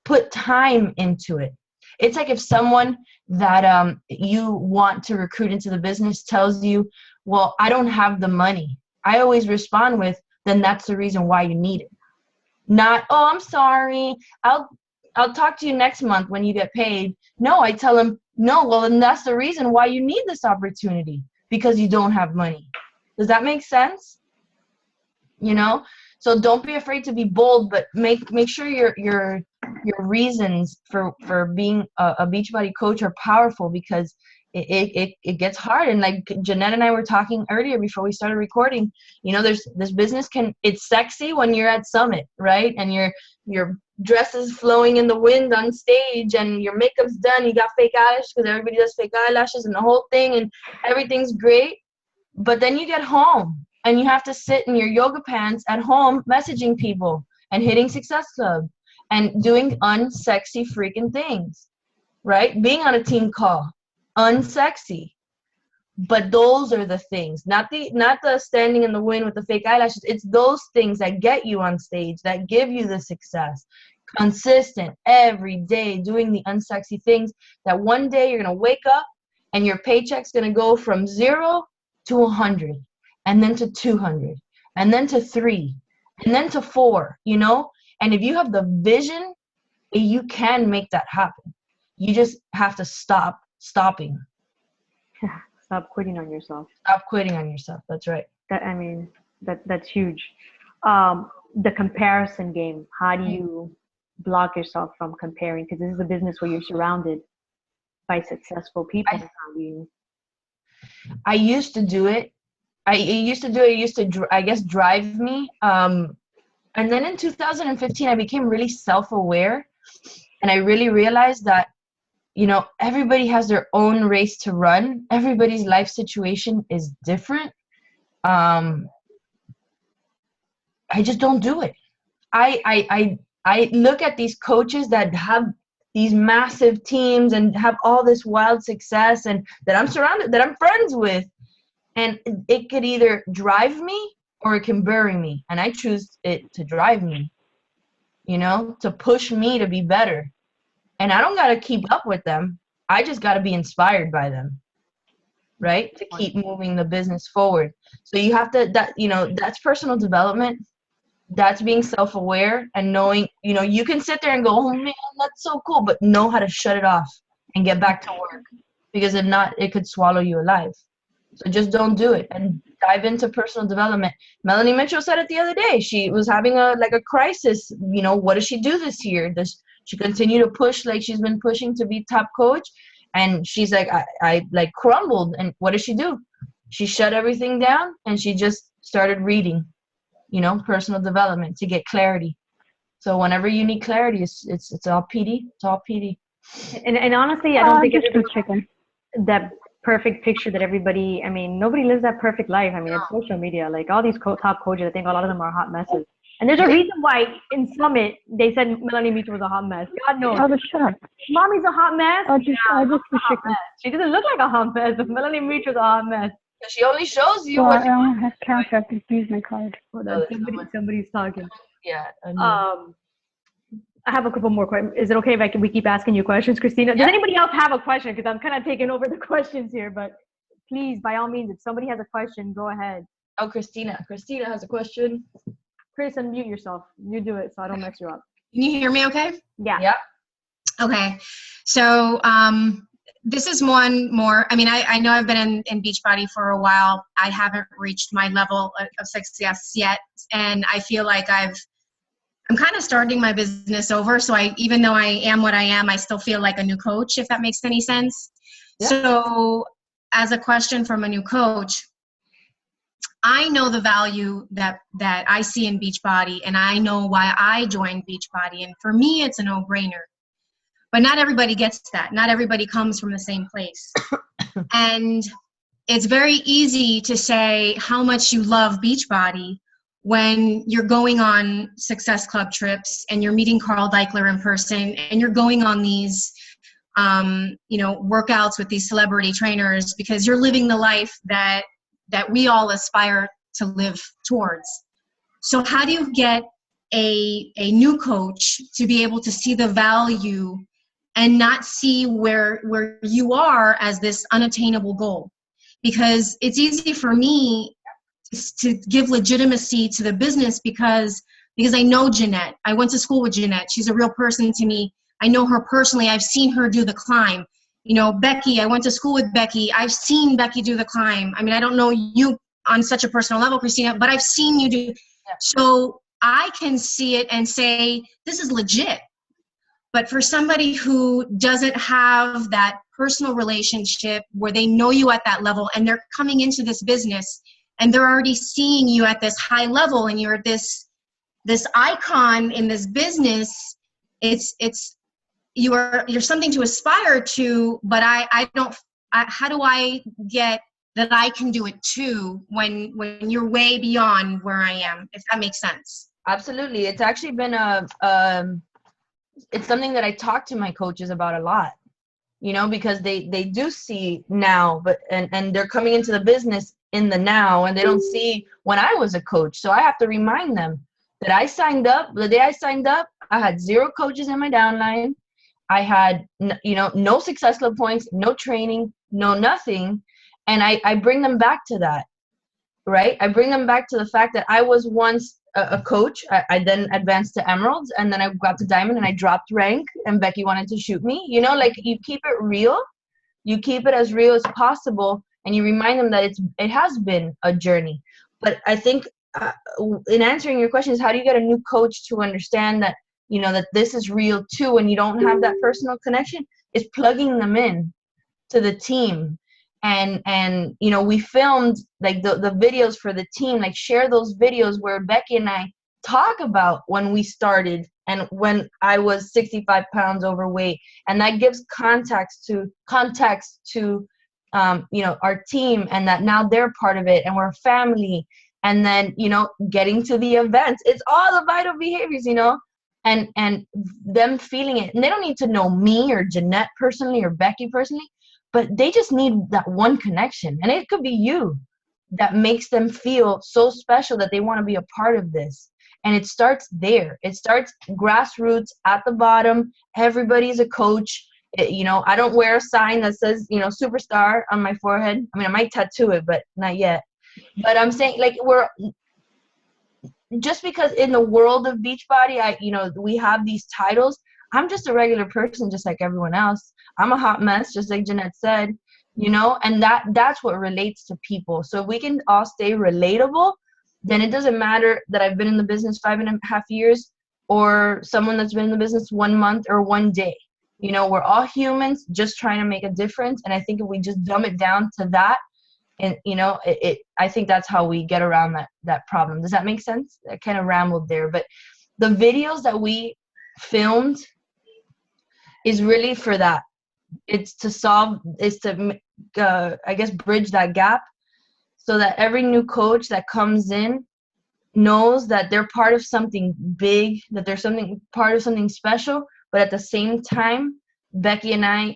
[SPEAKER 3] put time into it. It's like if someone that you want to recruit into the business tells you, well, I don't have the money. I always respond with, then that's the reason why you need it. Not, oh, I'm sorry, I'll talk to you next month when you get paid. No, I tell them, no, well, then that's the reason why you need this opportunity, because you don't have money. Does that make sense? You know? So don't be afraid to be bold, but make sure your reasons for being a Beachbody coach are powerful, because it gets hard. And like Jeanette and I were talking earlier before we started recording, you know, there's this business it's sexy when you're at Summit, right? And your dress is flowing in the wind on stage and your makeup's done. You got fake eyelashes because everybody does fake eyelashes and the whole thing, and everything's great. But then you get home and you have to sit in your yoga pants at home messaging people and hitting Success Club and doing unsexy freaking things, right? Being on a team call, unsexy. But those are the things, not the standing in the wind with the fake eyelashes. It's those things that get you on stage, that give you the success. Consistent, every day, doing the unsexy things, that one day you're going to wake up and your paycheck's going to go from 0 to 100, and then to 200, and then to 3, and then to 4, you know? And if you have the vision, you can make that happen. You just have to stop stopping.
[SPEAKER 1] Stop quitting on yourself.
[SPEAKER 3] Stop quitting on yourself. That's right.
[SPEAKER 1] That's huge. The comparison game. How do you block yourself from comparing? Because this is a business where you're surrounded by successful people.
[SPEAKER 3] I used to do it. It used to, I guess, drive me. And then in 2015, I became really self-aware. And I really realized that, you know, everybody has their own race to run. Everybody's life situation is different. I just don't do it. I look at these coaches that have these massive teams and have all this wild success, and that I'm friends with. And it could either drive me or it can bury me. And I choose it to drive me, you know, to push me to be better. And I don't got to keep up with them. I just got to be inspired by them, right? To keep moving the business forward. So you have to, that's personal development. That's being self-aware and knowing, you know, you can sit there and go, oh man, that's so cool, but know how to shut it off and get back to work, because if not, it could swallow you alive. So just don't do it, and dive into personal development. Melanie Mitchell said it the other day. She was having a crisis. You know, what does she do this year? Does she continue to push like she's been pushing to be top coach? And she's like, I like crumbled. And what does she do? She shut everything down and she just started reading, you know, personal development to get clarity. So whenever you need clarity, it's all PD. It's all PD.
[SPEAKER 1] And honestly, I don't think it's that perfect picture that everybody, I mean, nobody lives that perfect life. I mean, it's social media. Like all these top coaches, I think a lot of them are hot messes. And there's a reason why in Summit they said Melanie Mitchell was a hot mess. God knows.
[SPEAKER 6] Oh, shut up.
[SPEAKER 1] Mommy's a hot mess.
[SPEAKER 6] I just was chicken.
[SPEAKER 1] She doesn't look like a hot mess, but Melanie Mitchell's a hot mess.
[SPEAKER 3] She only shows you
[SPEAKER 6] Well,
[SPEAKER 3] what
[SPEAKER 6] I don't have cash. I have to use my card.
[SPEAKER 1] Hold on, somebody's talking.
[SPEAKER 3] Yeah.
[SPEAKER 1] I have a couple more questions. Is it okay if we keep asking you questions, Kristina? Does anybody else have a question? Because I'm kind of taking over the questions here, but please, by all means, if somebody has a question, go ahead.
[SPEAKER 3] Oh, Christina has a question.
[SPEAKER 1] Chris, unmute yourself. You do it so I don't mess you up.
[SPEAKER 7] Can you hear me okay?
[SPEAKER 1] Yeah.
[SPEAKER 3] Yep.
[SPEAKER 7] Okay. So this is one more. I mean, I know I've been in Beachbody for a while. I haven't reached my level of success yet. And I feel like I'm kind of starting my business over. So even though I am what I am, I still feel like a new coach, if that makes any sense.
[SPEAKER 3] Yeah.
[SPEAKER 7] So as a question from a new coach, I know the value that I see in Beachbody, and I know why I joined Beachbody. And for me, it's a no-brainer. But not everybody gets that. Not everybody comes from the same place. And it's very easy to say how much you love Beachbody when you're going on Success Club trips and you're meeting Carl Deichler in person and you're going on these workouts with these celebrity trainers, because you're living the life that we all aspire to live towards. So how do you get a new coach to be able to see the value and not see where you are as this unattainable goal? Because it's easy for me to give legitimacy to the business because I know Jeanette. I went to school with Jeanette. She's a real person to me. I know her personally. I've seen her do the climb. Becky, I went to school with Becky. I've seen Becky do the climb. I mean, I don't know you on such a personal level, Kristina, but I've seen you do. Yeah. So I can see it and say, this is legit. But for somebody who doesn't have that personal relationship where they know you at that level and they're coming into this business and they're already seeing you at this high level and you're this icon in this business, you're something to aspire to, but how do I get that I can do it too when you're way beyond where I am, if that makes sense?
[SPEAKER 3] Absolutely. It's actually been it's something that I talk to my coaches about a lot, because they do see now, and they're coming into the business in the now, and they don't see when I was a coach. So I have to remind them that the day I signed up, I had 0 coaches in my downline. I had, no Success Club points, no training, no nothing. And I bring them back to that, right? I bring them back to the fact that I was once a coach. I then advanced to Emeralds, and then I got to Diamond, and I dropped rank, and Becky wanted to shoot me. You keep it real. You keep it as real as possible, and you remind them that it has been a journey. But I think in answering your question is, how do you get a new coach to understand that, that this is real too, and you don't have that personal connection? Is plugging them in to the team. And we filmed like the videos for the team, like share those videos where Becky and I talk about when we started and when I was 65 pounds overweight. And that gives context to our team, and that now they're part of it and we're a family. And then, getting to the events, it's all the vital behaviors, and them feeling it. And they don't need to know me or Jeanette personally or Becky personally, but they just need that one connection. And it could be you that makes them feel so special that they want to be a part of this. And it starts there. It starts grassroots at the bottom. Everybody's a coach. I don't wear a sign that says, superstar on my forehead. I mean, I might tattoo it, but not yet. But I'm saying, like, just because in the world of Beachbody, we have these titles. I'm just a regular person, just like everyone else. I'm a hot mess, just like Jeanette said, and that's what relates to people. So if we can all stay relatable, then it doesn't matter that I've been in the business 5.5 years or someone that's been in the business 1 month or 1 day. We're all humans just trying to make a difference. And I think if we just dumb it down to that, and I think that's how we get around that problem. Does that make sense? I kind of rambled there, but the videos that we filmed is really for that. It's to bridge that gap so that every new coach that comes in knows that they're part of something big, that they're part of something special. But at the same time, Becky and I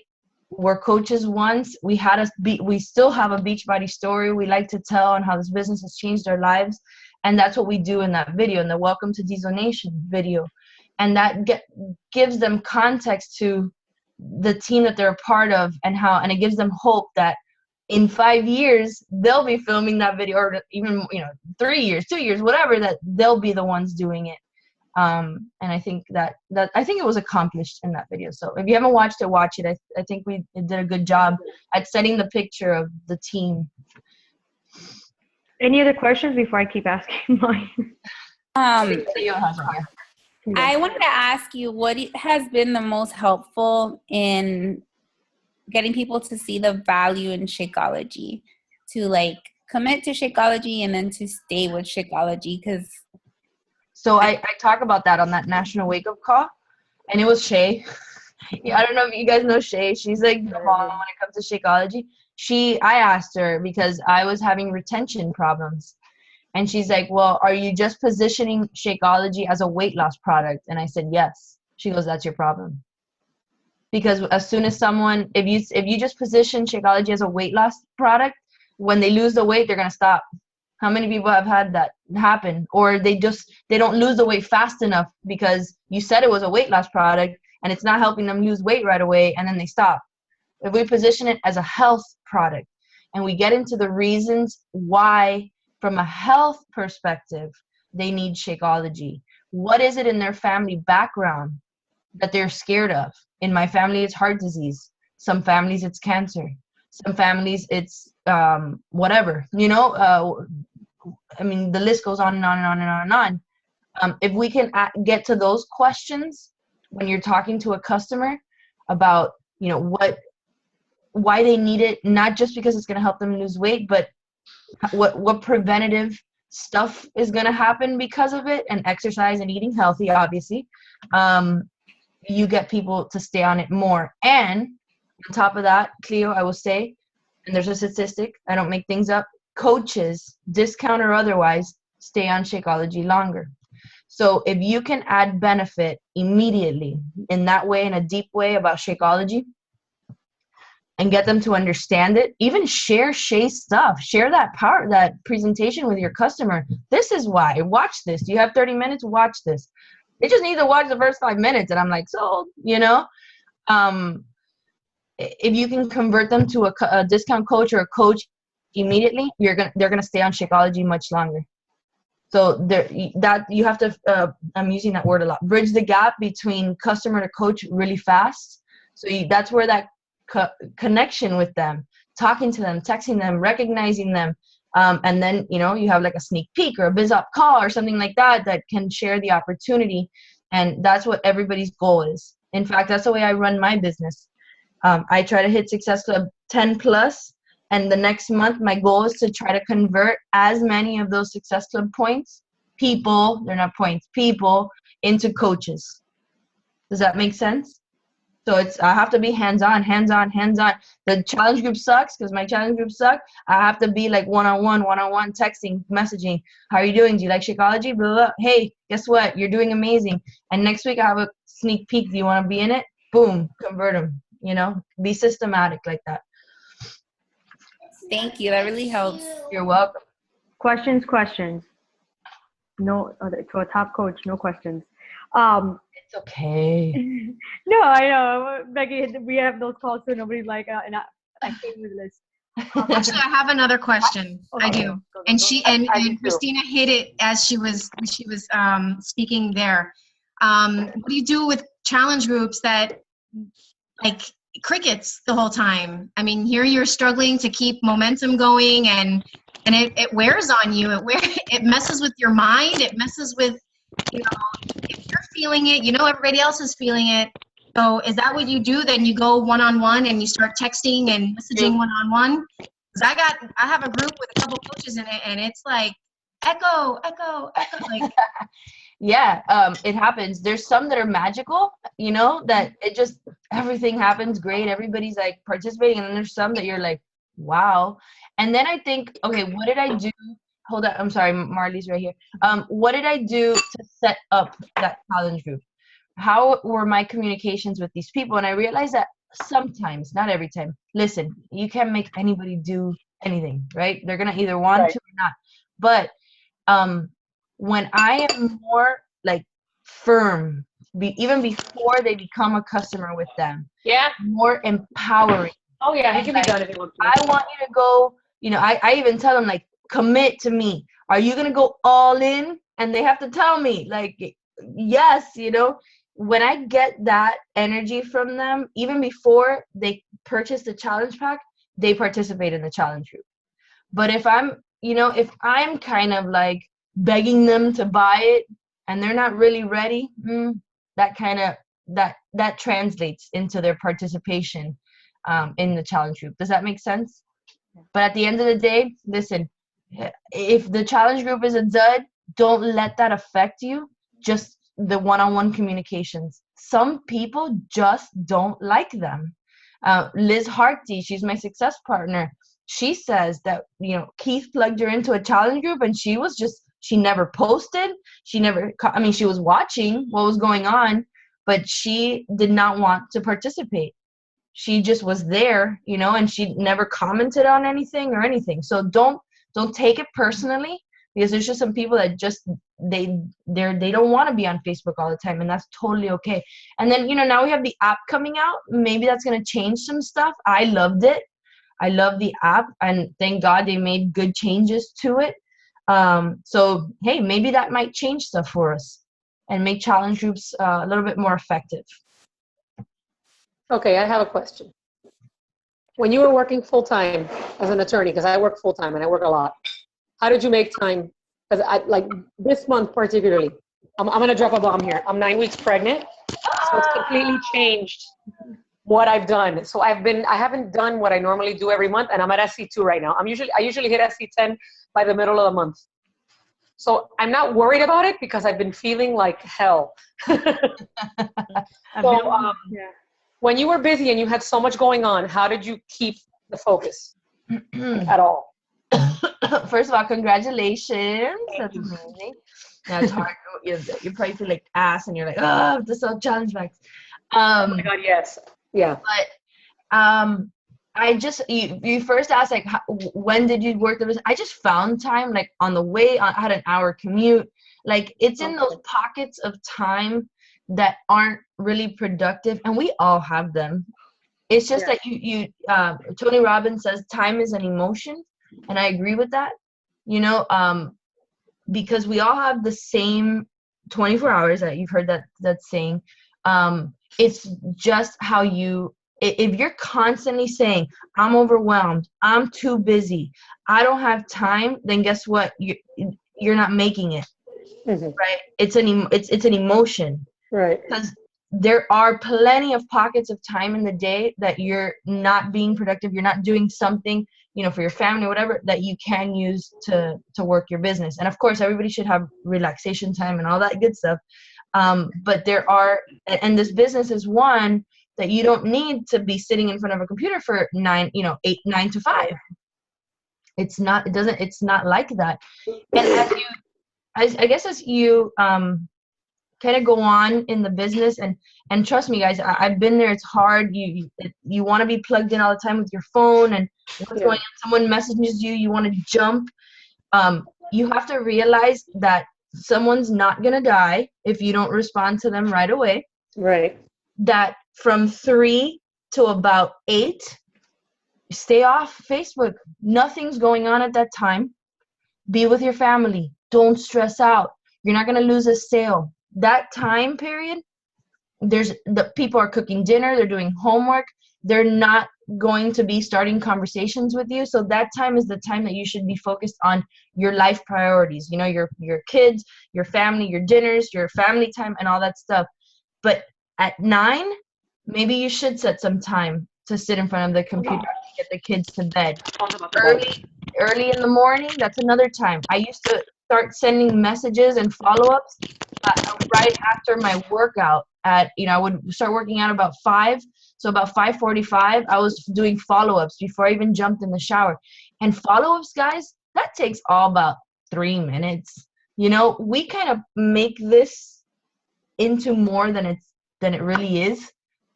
[SPEAKER 3] were coaches once. We still have a Beachbody story we like to tell on how this business has changed our lives. And that's what we do in that video, in the Welcome to Diesel Nation video. And that gives them context to the team that they're a part of, and it gives them hope that in 5 years, they'll be filming that video, or even 3 years, 2 years, whatever. That they'll be the ones doing it. And I think that I think it was accomplished in that video. So if you haven't watched it, watch it. I think we did a good job at setting the picture of the team.
[SPEAKER 1] Any other questions before I keep asking mine?
[SPEAKER 3] Theo has one, yeah.
[SPEAKER 2] I wanted to ask you what has been the most helpful in getting people to see the value in Shakeology, to like commit to Shakeology and then to stay with Shakeology. Because
[SPEAKER 3] so I talk about that on that national wake up call, and it was Shay. I don't know if you guys know Shay. She's like the mom when it comes to Shakeology. I asked her because I was having retention problems. And she's like, well, are you just positioning Shakeology as a weight loss product? And I said, yes. She goes, that's your problem. Because as soon as someone, if you just position Shakeology as a weight loss product, when they lose the weight, they're going to stop. How many people have had that happen? Or they don't lose the weight fast enough because you said it was a weight loss product and it's not helping them lose weight right away, and then they stop. If we position it as a health product and we get into the reasons why, from a health perspective, they need Shakeology. What is it in their family background that they're scared of? In my family, it's heart disease. Some families, it's cancer. Some families, it's whatever. I mean, the list goes on and on and on and on and on. If we can get to those questions when you're talking to a customer about, why they need it, not just because it's going to help them lose weight, but what preventative stuff is going to happen because of it, and exercise and eating healthy, obviously, you get people to stay on it more. And on top of that, Cleo, I will say, and there's a statistic, I don't make things up, coaches, discount or otherwise, stay on Shakeology longer. So if you can add benefit immediately in that way, in a deep way about Shakeology, and get them to understand it, even share Shay's stuff, share that presentation with your customer. This is why, watch this. Do you have 30 minutes? Watch this. They just need to watch the first 5 minutes. And I'm like, sold, if you can convert them to a discount coach or a coach immediately, they're going to stay on Shakeology much longer. So that you have to, I'm using that word a lot, bridge the gap between customer to coach really fast. So that's where that connection with them, talking to them, texting them, recognizing them, and then you have like a sneak peek or a biz op call or something like that can share the opportunity. And that's what everybody's goal is. In fact, that's the way I run my business. I try to hit Success Club 10 plus, and the next month my goal is to try to convert as many of those Success Club points, people, they're not points, people, into coaches. Does that make sense? So I have to be hands-on. The challenge group sucks because my challenge group suck. I have to be like one-on-one, texting, messaging. How are you doing? Do you like Shakeology? Blah, blah, blah. Hey, guess what? You're doing amazing. And next week I have a sneak peek. Do you want to be in it? Boom, convert them. Be systematic like that.
[SPEAKER 2] thank you. That really helps.
[SPEAKER 3] You're welcome.
[SPEAKER 1] Questions? No, to a top coach, no questions.
[SPEAKER 3] It's okay.
[SPEAKER 1] No, I know. Becky, we have those calls so nobody's like, and I came with this.
[SPEAKER 7] Actually, I have another question.
[SPEAKER 1] Okay.
[SPEAKER 7] I do.
[SPEAKER 1] Go.
[SPEAKER 7] And
[SPEAKER 3] I do too.
[SPEAKER 7] Kristina hit it as she was speaking there. What do you do with challenge groups that like crickets the whole time? I mean, here you're struggling to keep momentum going, and it wears on you. It messes with your mind. It messes with, if you're feeling it, everybody else is feeling it. So is that what you do? Then you go one-on-one and you start texting and messaging one-on-one? Because I have a group with a couple coaches in it, and it's like echo, like.
[SPEAKER 3] Yeah, it happens. There's some that are magical, that it just, everything happens great. Everybody's like participating. And then there's some that you're like, wow. And then I think, okay, what did I do? Hold on. I'm sorry. Marley's right here. What did I do to set up that challenge group? How were my communications with these people? And I realized that sometimes, not every time, listen, you can't make anybody do anything, right? They're going to either want to or not. But when I am more like firm, even before they become a customer with them,
[SPEAKER 4] Yeah.
[SPEAKER 3] more empowering,
[SPEAKER 4] Oh yeah, he
[SPEAKER 3] And
[SPEAKER 4] can be
[SPEAKER 3] like,
[SPEAKER 4] done if he wants to.
[SPEAKER 3] I want you to go, I even tell them like, commit to me. Are you gonna go all in? And they have to tell me like, yes, when I get that energy from them, even before they purchase the challenge pack, they participate in the challenge group. But if I'm kind of like begging them to buy it and they're not really ready, that kind of that translates into their participation in the challenge group. Does that make sense? But at the end of the day, listen, if the challenge group is a dud, don't let that affect you. Just the one-on-one communications. Some people just don't like them. Liz Harty, she's my success partner. She says that, Keith plugged her into a challenge group and she never posted. She was watching what was going on, but she did not want to participate. She just was there, and she never commented on anything or anything. So don't take it personally, because there's just some people that just they don't want to be on Facebook all the time, and that's totally okay. And then now we have the app coming out. Maybe that's going to change some stuff. I loved it. I love the app, and thank God they made good changes to it. So hey, maybe that might change stuff for us and make challenge groups a little bit more effective.
[SPEAKER 4] Okay, I have a question. When you were working full-time as an attorney, because I work full-time and I work a lot, how did you make time? Because this month particularly, I'm going to drop a bomb here. I'm 9 weeks pregnant, so it's completely changed what I've done. So I haven't done what I normally do every month, and I'm at SC2 right now. I usually hit SC10 by the middle of the month. So I'm not worried about it because I've been feeling like hell. When you were busy and you had so much going on, how did you keep the focus at all?
[SPEAKER 3] First of all, congratulations. That's amazing. Now it's hard. You probably feel like ass and you're like, oh, this is challenge backs.
[SPEAKER 4] Oh my God, yes. Yeah.
[SPEAKER 3] But you first asked like, when did you work the business? I just found time like on the way. I had an hour commute. Like it's in those pockets of time that aren't really productive, and we all have them. It's just that you Tony Robbins says time is an emotion, and I agree with that. Because we all have the same 24 hours. That you've heard that saying. It's just how if you're constantly saying, I'm overwhelmed, I'm too busy, I don't have time, then guess what? You're not making it. Mm-hmm. Right? It's an emotion.
[SPEAKER 4] Right.
[SPEAKER 3] Because there are plenty of pockets of time in the day that you're not being productive, you're not doing something, for your family or whatever, that you can use to work your business. And of course, everybody should have relaxation time and all that good stuff. But there are, and this business is one that you don't need to be sitting in front of a computer for 9 to 5. It's not like that. And I guess as you kind of go on in the business, and trust me guys, I've been there. It's hard. You want to be plugged in all the time with your phone, and what's going on, someone messages you want to jump. You have to realize that someone's not gonna die if you don't respond to them right away.
[SPEAKER 4] Right.
[SPEAKER 3] That from 3 to about 8, stay off Facebook. Nothing's going on at that time. Be with your family. Don't stress out. You're not gonna lose a sale. That time period, the people are cooking dinner, they're doing homework, they're not going to be starting conversations with you. So that time is the time that you should be focused on your life priorities, your kids, your family, your dinners, your family time, and all that stuff. But at 9, maybe you should set some time to sit in front of the computer and get the kids to bed. Early in the morning, that's another time. I used to start sending messages and follow-ups right after my workout. I would start working out about 5. So about 5:45, I was doing follow-ups before I even jumped in the shower. And follow-ups, guys, that takes all about 3 minutes. We kind of make this into more than it really is.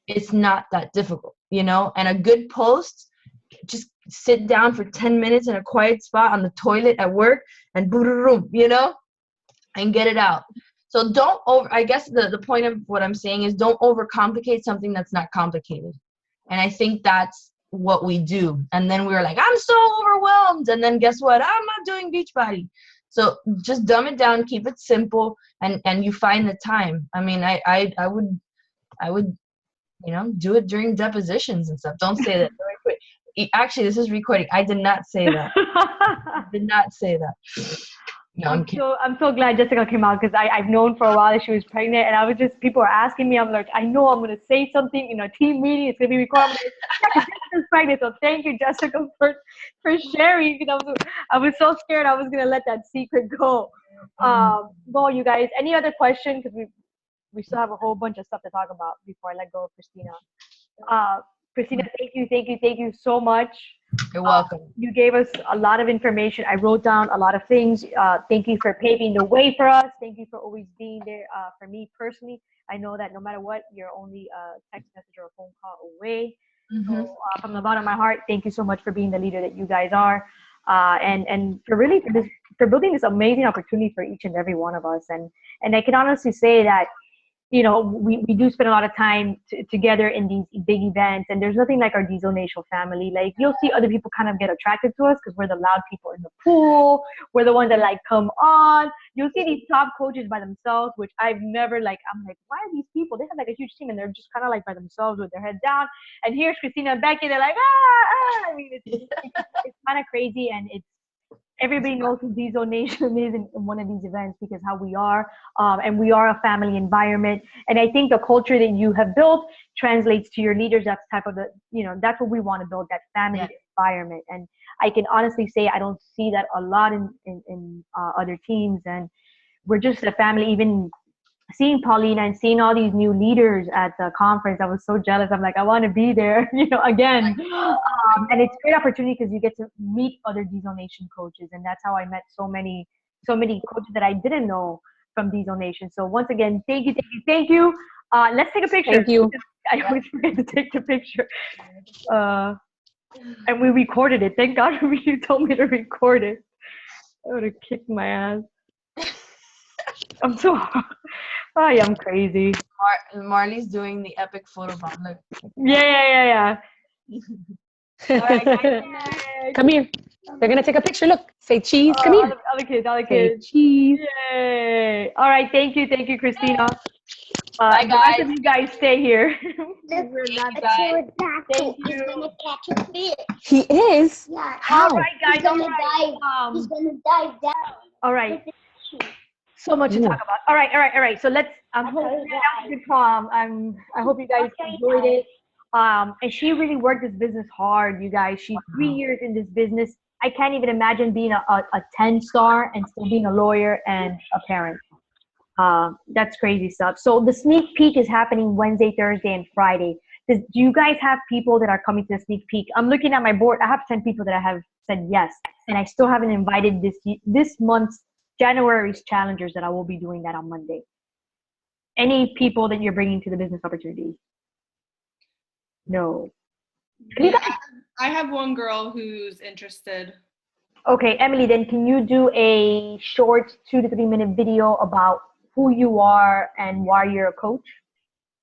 [SPEAKER 3] It's not that difficult, and a good post, just sit down for 10 minutes in a quiet spot on the toilet at work and boom, and get it out. So I guess the point of what I'm saying is don't overcomplicate something that's not complicated. And I think that's what we do. And then we were like, I'm so overwhelmed. And then guess what? I'm not doing Beachbody. So just dumb it down, keep it simple, and you find the time. I mean, I would, do it during depositions and stuff. Don't say that. Actually, this is recording. I did not say that. I did not say that. No, I'm kidding.
[SPEAKER 1] I'm so glad Jessica came out, because I've known for a while that she was pregnant, and I was just, people are asking me, I'm like, I know I'm going to say something in a team meeting, it's going to be recorded. Jessica's pregnant, so thank you, Jessica, for sharing, because I was so scared I was going to let that secret go. Well, you guys, any other question? Because we still have a whole bunch of stuff to talk about before I let go of Kristina. Kristina, thank you so much.
[SPEAKER 3] You're welcome.
[SPEAKER 1] You gave us a lot of information. I wrote down a lot of things. Thank you for paving the way for us. Thank you for always being there for me personally. I know that no matter what, you're only a text message or a phone call away. So from the bottom of my heart, thank you so much for being the leader that you guys are, and for building this amazing opportunity for each and every one of us. And I can honestly say that, we do spend a lot of time together in these big events, and there's nothing like our Diesel Nation family. Like, you'll see other people kind of get attracted to us because we're the loud people in the pool. We're the ones that come on. You'll see these top coaches by themselves, which I've never I'm like, why are these people? They have a huge team and they're just kind of by themselves with their head down. And here's Kristina and Becky. They're like, ah. I mean, it's kind of crazy, and everybody knows who Diesel Nation is in one of these events because how we are, and we are a family environment. And I think the culture that you have built translates to your leaders. That's that's what we want to build, that family environment. And I can honestly say I don't see that a lot in other teams. And we're just a family. Even seeing Paulina and seeing all these new leaders at the conference, I was so jealous. I'm like, I want to be there, again. And it's a great opportunity because you get to meet other Diesel Nation coaches. And that's how I met so many coaches that I didn't know from Diesel Nation. So once again, thank you. Let's take a picture.
[SPEAKER 4] Thank you.
[SPEAKER 1] I always forget to take the picture. And we recorded it. Thank God you told me to record it. I would have kicked my ass. I'm crazy.
[SPEAKER 3] Marley's doing the epic photo bomb. Look.
[SPEAKER 1] Yeah. All right,
[SPEAKER 4] Come here. They're going to take a picture. Look. Say cheese. Come here.
[SPEAKER 1] All the kids.
[SPEAKER 4] Say cheese.
[SPEAKER 1] Yay. All right. Thank you, Kristina.
[SPEAKER 3] Bye,
[SPEAKER 1] the
[SPEAKER 3] guys.
[SPEAKER 1] rest of you guys stay here. We're not
[SPEAKER 3] Bye.
[SPEAKER 1] Thank
[SPEAKER 8] He's
[SPEAKER 1] you.
[SPEAKER 8] gonna catch a fish.
[SPEAKER 4] He is?
[SPEAKER 8] Yeah.
[SPEAKER 4] How?
[SPEAKER 1] All right, guys.
[SPEAKER 8] He's gonna dive. He's gonna dive down.
[SPEAKER 1] All right. So much to talk about. All right. So let's. I'm hoping that was calm. I hope you guys enjoyed it. And she really worked this business hard, you guys. She's 3 years in this business. I can't even imagine being a 10-star and still being a lawyer and a parent. That's crazy stuff. So the sneak peek is happening Wednesday, Thursday, and Friday. Do you guys have people that are coming to the sneak peek? I'm looking at my board. I have 10 people that I have said yes, and I still haven't invited this month's January's challengers that I will be doing that on Monday. Any people that you're bringing to the business opportunity? No.
[SPEAKER 9] Yeah, I have one girl who's interested.
[SPEAKER 1] Okay, Emily, then can you do a short 2 to 3 minute video about who you are and why you're a coach?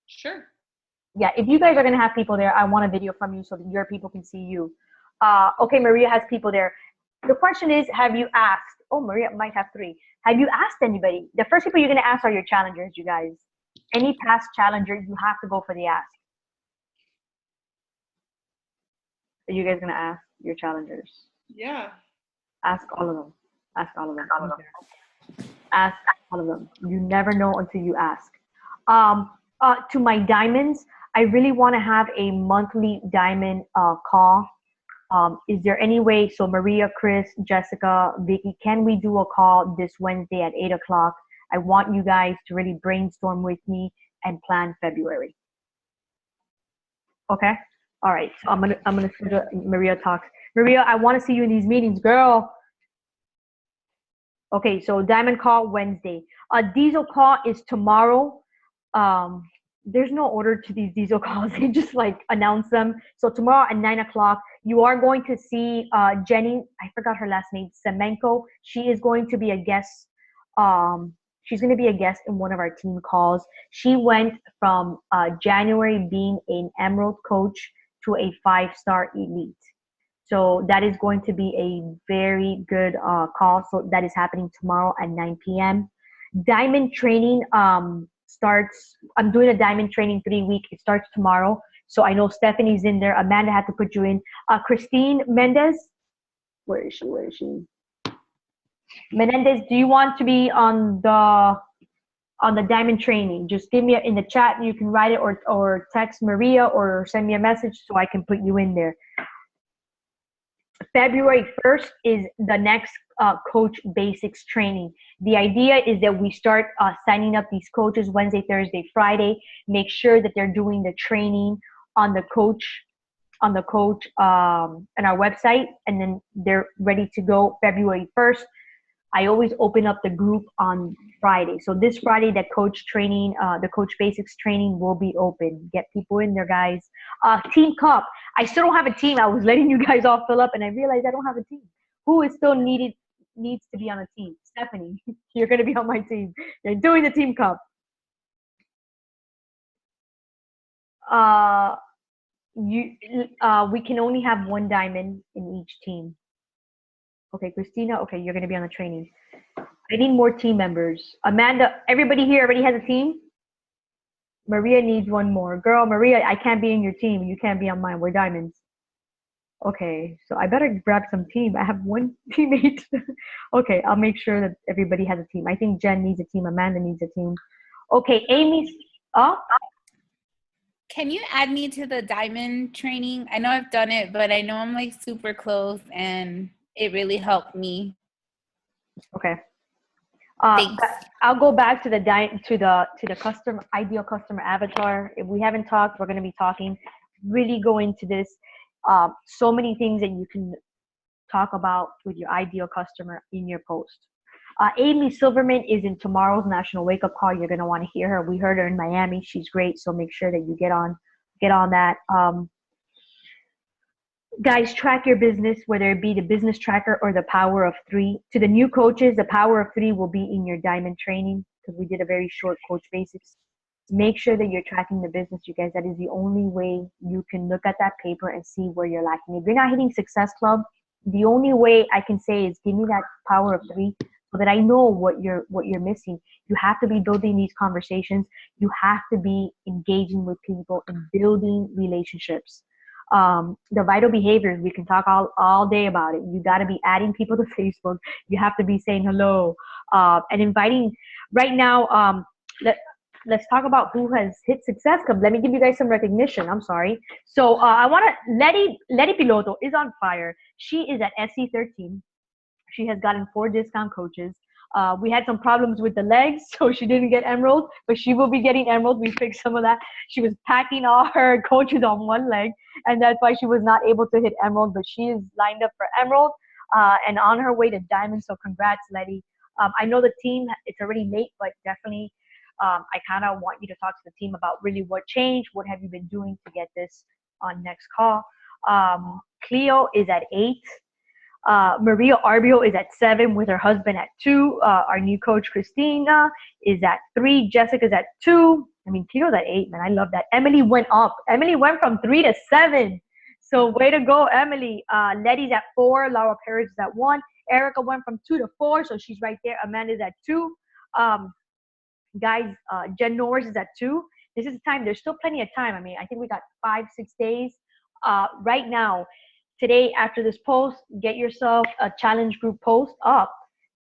[SPEAKER 9] Sure.
[SPEAKER 1] Yeah, if you guys are going to have people there, I want a video from you so that your people can see you. Okay, Maria has people there. The question is, have you asked? Oh, Maria might have 3. Have you asked anybody? The first people you're going to ask are your challengers, you guys. Any past challenger, you have to go for the ask. Are you guys going to ask your challengers?
[SPEAKER 9] Yeah.
[SPEAKER 1] Ask all of them. Ask all of them. Ask all of them. You never know until you ask. To my diamonds, I really want to have a monthly diamond call. Is there any way, so Maria, Chris, Jessica, Vicky, can we do a call this Wednesday at 8 o'clock? I want you guys to really brainstorm with me and plan February. Okay? All right. So I'm gonna schedule Maria talks. Maria, I want to see you in these meetings, girl. Okay, so diamond call Wednesday. Diesel call is tomorrow. There's no order to these diesel calls. They just announce them. So tomorrow at 9 o'clock, you are going to see Jenny. I forgot her last name. Semenko. She is going to be a guest. She's going to be a guest in one of our team calls. She went from January being an Emerald coach to a 5-star elite. So that is going to be a very good call. So that is happening tomorrow at 9 p.m. Diamond training starts. I'm doing a diamond training 3-week. It starts tomorrow. So I know Stephanie's in there. Amanda had to put you in. Christine Mendez. Where is she? Where is she? Menendez, do you want to be on the diamond training? Just give me in the chat. You can write it or text Maria or send me a message so I can put you in there. February 1st is the next coach basics training. The idea is that we start signing up these coaches Wednesday, Thursday, Friday. Make sure that they're doing the training on the coach on our website, and then they're ready to go February 1st. I always open up the group on Friday. So this Friday, the coach training, the coach basics training will be open. Get people in there, guys. Team Cup. I still don't have a team. I was letting you guys all fill up, and I realized I don't have a team. Who is still needs to be on a team? Stephanie, you're going to be on my team. You're doing the Team Cup. We can only have one diamond in each team. Okay, Kristina, okay, you're going to be on the training. I need more team members. Amanda, everybody here already has a team? Maria needs one more. Girl, Maria, I can't be in your team. You can't be on mine. We're diamonds. Okay, so I better grab some team. I have one teammate. Okay, I'll make sure that everybody has a team. I think Jen needs a team. Amanda needs a team. Okay, Amy's up.
[SPEAKER 2] Can you add me to the diamond training? I know I've done it, but I know I'm like super close and it really helped me.
[SPEAKER 1] Okay.
[SPEAKER 2] Thanks.
[SPEAKER 1] I'll go back to the customer ideal customer avatar. If we haven't talked, we're going to be talking. Really go into this. So many things that you can talk about with your ideal customer in your post. Amy Silverman is in tomorrow's National Wake Up Call. You're going to want to hear her. We heard her in Miami. She's great. So make sure that you get on that. Guys, track your business, whether it be the business tracker or the power of 3. To the new coaches, the power of 3 will be in your diamond training because we did a very short coach basics. Make sure that you're tracking the business, you guys. That is the only way you can look at that paper and see where you're lacking. If you're not hitting Success Club, the only way I can say is give me that power of 3 so that I know what you're missing. You have to be building these conversations. You have to be engaging with people and building relationships. The vital behaviors, we can talk all day about it. You got to be adding people to Facebook. You have to be saying hello and inviting. Right now, let's talk about who has hit Success Club. Let me give you guys some recognition. I'm sorry. So I want to, Letty Piloto is on fire. She is at SC13. She has gotten 4 discount coaches. We had some problems with the legs, so she didn't get emerald, but she will be getting emerald. We fixed some of that. She was packing all her coaches on one leg, and that's why she was not able to hit emerald, but she is lined up for emerald and on her way to diamond. So congrats, Letty. I know the team, it's already late, but definitely I kind of want you to talk to the team about really what changed. What have you been doing to get this on next call? Cleo is at 8. Maria Arbio is at 7 with her husband at 2. Our new coach, Kristina, is at 3. Jessica's at 2. I mean, Cleo's at 8, man. I love that. Emily went up. Emily went from 3 to 7. So way to go, Emily. Letty's at 4. Laura Perez is at 1. Erica went from 2 to 4, so she's right there. Amanda's at 2. Guys, Jen Norris is at 2. This is time. There's still plenty of time. I mean, I think we got 5-6 days. Right now, today, after this post, get yourself a challenge group post up.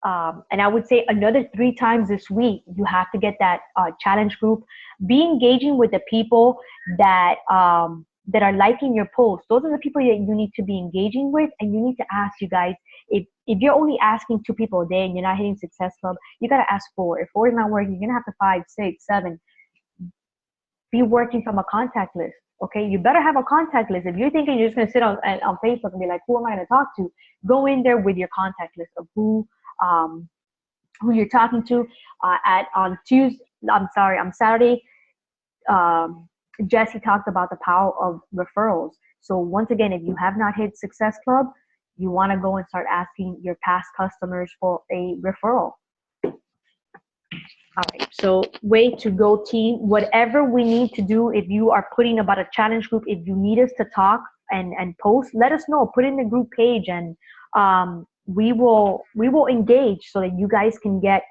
[SPEAKER 1] And I would say another 3 times this week, you have to get that challenge group. Be engaging with the people that are liking your post. Those are the people that you need to be engaging with. And you need to ask, you guys, if you're only asking 2 people a day and you're not hitting Success Club, you got to ask 4. If 4 is not working, you're going to have to 5, 6, 7. Be working from a contact list. Okay, you better have a contact list. If you're thinking you're just going to sit on Facebook and be like, who am I going to talk to? Go in there with your contact list of who you're talking to. On Saturday, Jesse talked about the power of referrals. So once again, if you have not hit Success Club, you want to go and start asking your past customers for a referral. All right. So way to go, team. Whatever we need to do, if you are putting about a challenge group, if you need us to talk and post, let us know. Put in the group page, and we will engage so that you guys can get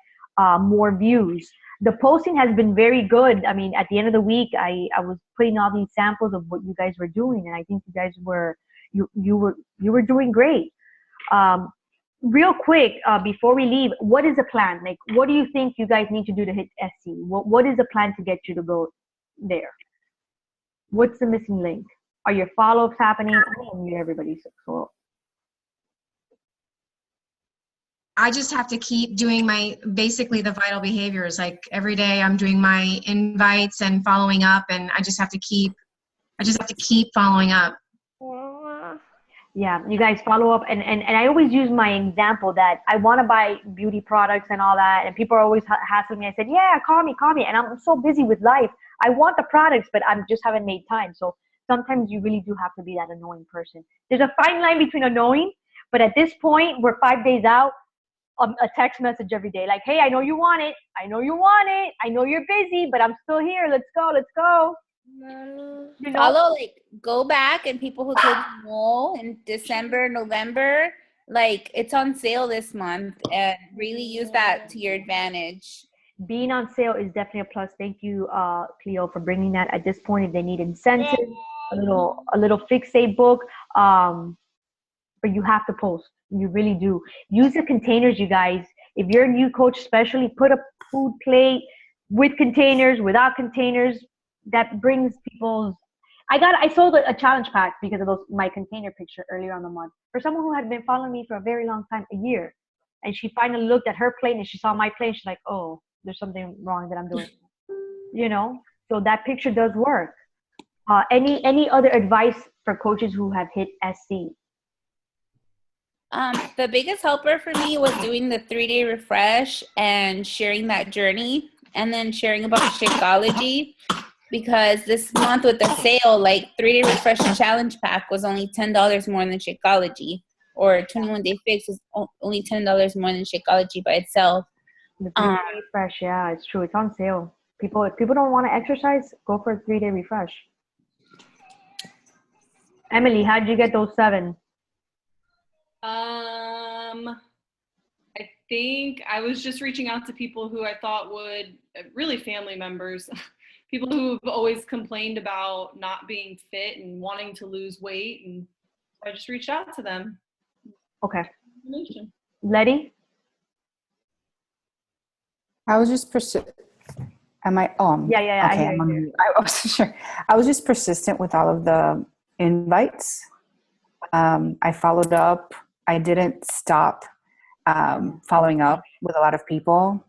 [SPEAKER 1] more views. The posting has been very good. I mean, at the end of the week, I was putting all these samples of what you guys were doing, and I think you guys were you were doing great. Um, Real quick, before we leave, what is the plan? Like, what do you think you guys need to do to hit SC? What is the plan to get you to go there? What's the missing link? Are your follow-ups happening? I don't need everybody. So
[SPEAKER 7] I just have to keep doing basically the vital behaviors. Like every day I'm doing my invites and following up, and I just have to keep following up.
[SPEAKER 1] yeah, you guys follow up, and I always use my example that I want to buy beauty products and all that, and people are always hassling me. I said, yeah, call me, and I'm so busy with life. I want the products, but I just haven't made time. So sometimes you really do have to be that annoying person. There's a fine line between annoying, but at this point, we're 5 days out. A text message every day, like, hey, I know you want it. I know you're busy, but I'm still here. Let's go. You know?
[SPEAKER 2] Follow, like, go back, and people who told you no in December, November, like, it's on sale this month, and really use that to your advantage.
[SPEAKER 1] Being on sale is definitely a plus. Thank you, Cleo, for bringing that. At this point, if they need incentive, a little fixate book, but you have to post. You really do. Use the containers, you guys. If you're a new coach, especially, put a food plate with containers, without containers. That brings people's. I sold a challenge pack because of my container picture earlier on the month for someone who had been following me for a very long time, a year, and she finally looked at her plate and she saw my plate. She's like, oh, there's something wrong that I'm doing. So that picture does work. Any other advice for coaches who have hit SC?
[SPEAKER 2] The biggest helper for me was doing the 3-day refresh and sharing that journey, and then sharing about Shakeology, because this month with the sale, like 3-day refresh challenge pack was only $10 more than Shakeology, or 21-day fix was only $10 more than Shakeology by itself.
[SPEAKER 1] The 3-day refresh, yeah, it's true. It's on sale. If people don't want to exercise, go for a 3-day refresh. Emily, how'd you get those 7?
[SPEAKER 9] I think I was just reaching out to people who I thought would, really family members, people who've always complained about not being fit and wanting to lose weight, and I just reached out to them.
[SPEAKER 1] Okay. Letty?
[SPEAKER 10] I was just Am I on?
[SPEAKER 1] Yeah.
[SPEAKER 10] Okay, I wasn't sure. I was just persistent with all of the invites. I followed up. I didn't stop following up with a lot of people,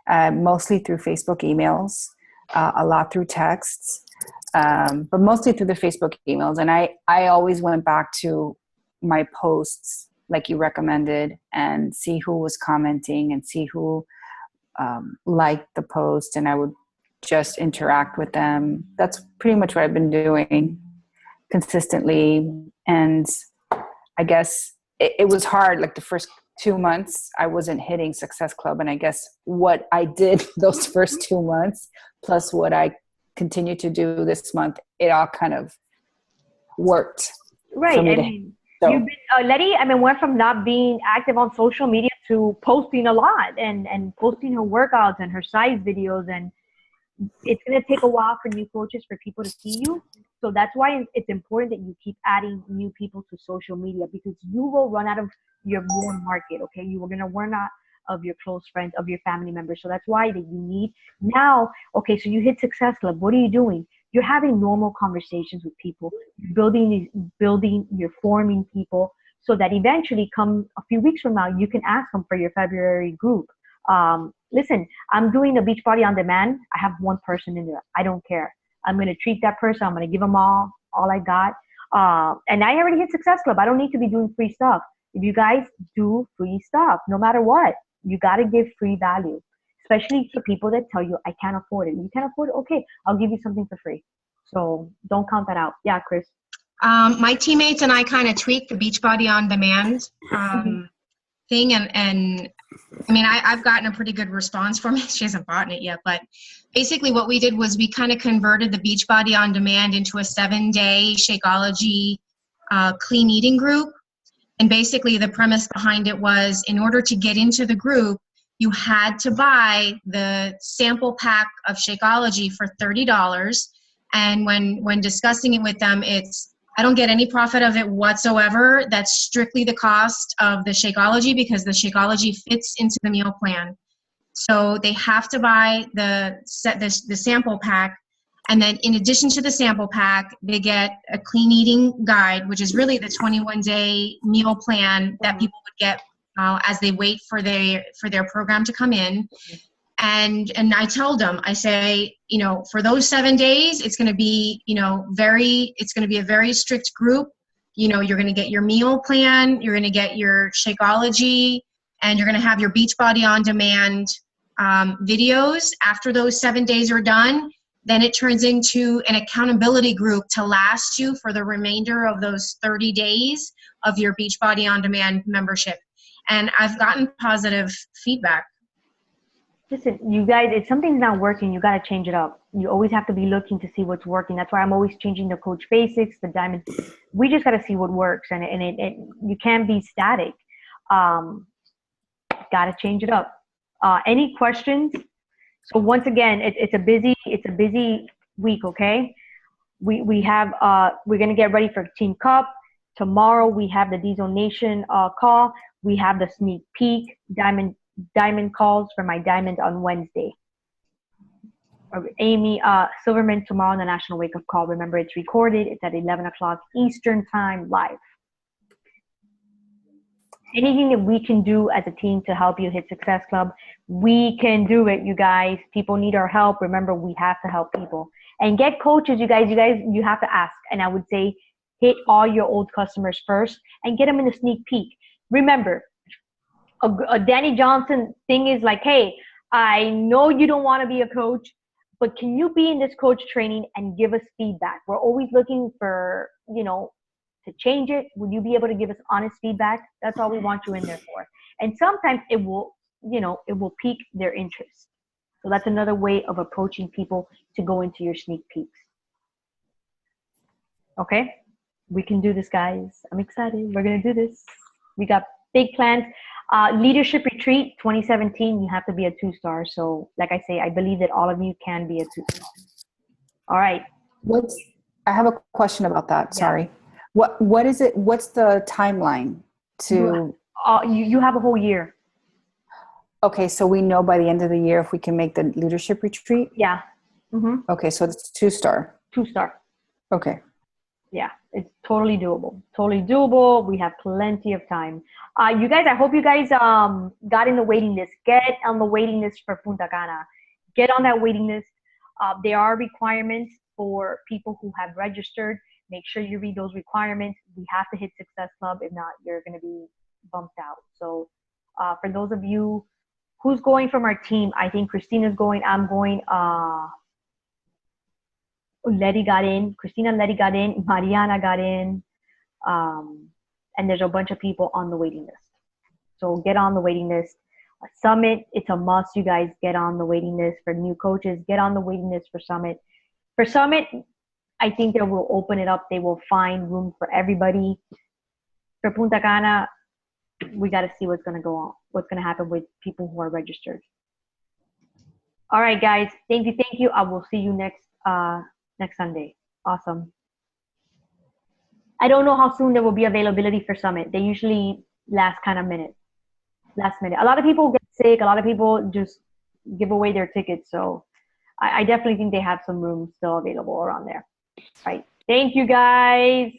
[SPEAKER 10] mostly through Facebook emails, a lot through texts, but mostly through the Facebook emails. And I always went back to my posts like you recommended and see who was commenting and see who liked the post, and I would just interact with them. That's pretty much what I've been doing consistently. And I guess it was hard. Like the first 2 months, I wasn't hitting Success Club. And I guess what I did those first 2 months, plus what I continue to do this month, it all kind of worked.
[SPEAKER 1] Right. I mean, you've been, Letty, went from not being active on social media to posting a lot and posting her workouts and her size videos. And it's going to take a while for new coaches, for people to see you. So that's why it's important that you keep adding new people to social media, because you will run out of your warm market, okay? You are going to run out of your close friends, of your family members. So that's why that you need now, okay, so you hit Success Club. What are you doing? You're having normal conversations with people. You're forming people so that eventually come a few weeks from now, you can ask them for your February group. Listen, I'm doing a Beachbody on demand. I have one person in there. I don't care. I'm going to treat that person. I'm going to give them all I got. And I already hit Success Club. I don't need to be doing free stuff. If you guys do free stuff, no matter what, you got to give free value, especially for people that tell you, I can't afford it. You can't afford it? Okay, I'll give you something for free. So don't count that out. Yeah, Chris.
[SPEAKER 7] My teammates and I kind of tweaked the Beachbody on demand thing, and I mean, I've gotten a pretty good response from it. She hasn't bought it yet, but basically what we did was we kind of converted the Beachbody On Demand into a 7-day Shakeology clean eating group. And basically the premise behind it was, in order to get into the group, you had to buy the sample pack of Shakeology for $30. And when discussing it with them, I don't get any profit of it whatsoever. That's strictly the cost of the Shakeology, because the Shakeology fits into the meal plan. So they have to buy the sample pack. And then in addition to the sample pack, they get a clean eating guide, which is really the 21-day meal plan that people would get as they wait for their program to come in. And I told them, I say, for those 7 days, it's going to be, it's going to be a very strict group. You're going to get your meal plan, you're going to get your Shakeology, and you're going to have your Beachbody On Demand videos. After those 7 days are done, then it turns into an accountability group to last you for the remainder of those 30 days of your Beachbody On Demand membership. And I've gotten positive feedback.
[SPEAKER 1] Listen, you guys, if something's not working, you got to change it up. You always have to be looking to see what's working. That's why I'm always changing the Coach Basics, the Diamond. We just got to see what works, and you can't be static. Got to change it up. Any questions? So once again, it's a busy week. Okay, we have we're gonna get ready for Team Cup. Tomorrow we have the Diesel Nation call. We have the sneak peek diamond calls for my diamond on Wednesday. Amy Silverman tomorrow on the National Wake Up Call. Remember, it's recorded. It's at 11 o'clock Eastern Time live. Anything that we can do as a team to help you hit Success Club, we can do it, you guys. People need our help. Remember, we have to help people. And get coaches, you guys, you have to ask. And I would say hit all your old customers first and get them in a sneak peek. Remember, a Danny Johnson thing is like, hey, I know you don't want to be a coach, but can you be in this coach training and give us feedback? We're always looking for, to change it. Would you be able to give us honest feedback? That's all we want you in there for. And sometimes it will pique their interest. So that's another way of approaching people to go into your sneak peeks. Okay? We can do this, guys. I'm excited. We're going to do this. We got big plans. Leadership Retreat 2017, you have to be a 2-star. So like I say, I believe that all of you can be a 2-star. All right.
[SPEAKER 10] I have a question about that. Sorry. What is it? What's the timeline to?
[SPEAKER 1] You have a whole year.
[SPEAKER 10] Okay, so we know by the end of the year if we can make the leadership retreat?
[SPEAKER 1] Yeah. Mm-hmm.
[SPEAKER 10] Okay, so it's 2-star.
[SPEAKER 1] 2-star.
[SPEAKER 10] Okay.
[SPEAKER 1] Yeah, it's totally doable. Totally doable. We have plenty of time. You guys, I hope you guys got in the waiting list. Get on the waiting list for Punta Cana. Get on that waiting list. There are requirements for people who have registered. Make sure you read those requirements. We have to hit Success Club. If not, you're going to be bumped out. So for those of you who's going from our team, I think Kristina's going. I'm going. Letty got in. Kristina, Letty got in. Mariana got in. And there's a bunch of people on the waiting list. So get on the waiting list. Summit, it's a must. You guys get on the waiting list. For new coaches, get on the waiting list for Summit. For Summit, I think they will open it up. They will find room for everybody. For Punta Cana, we got to see what's going to go on, what's going to happen with people who are registered. All right, guys. Thank you. I will see you next Sunday. Awesome. I don't know how soon there will be availability for Summit. They usually last minute. A lot of people get sick. A lot of people just give away their tickets. So I definitely think they have some room still available around there. All right. Thank you, guys.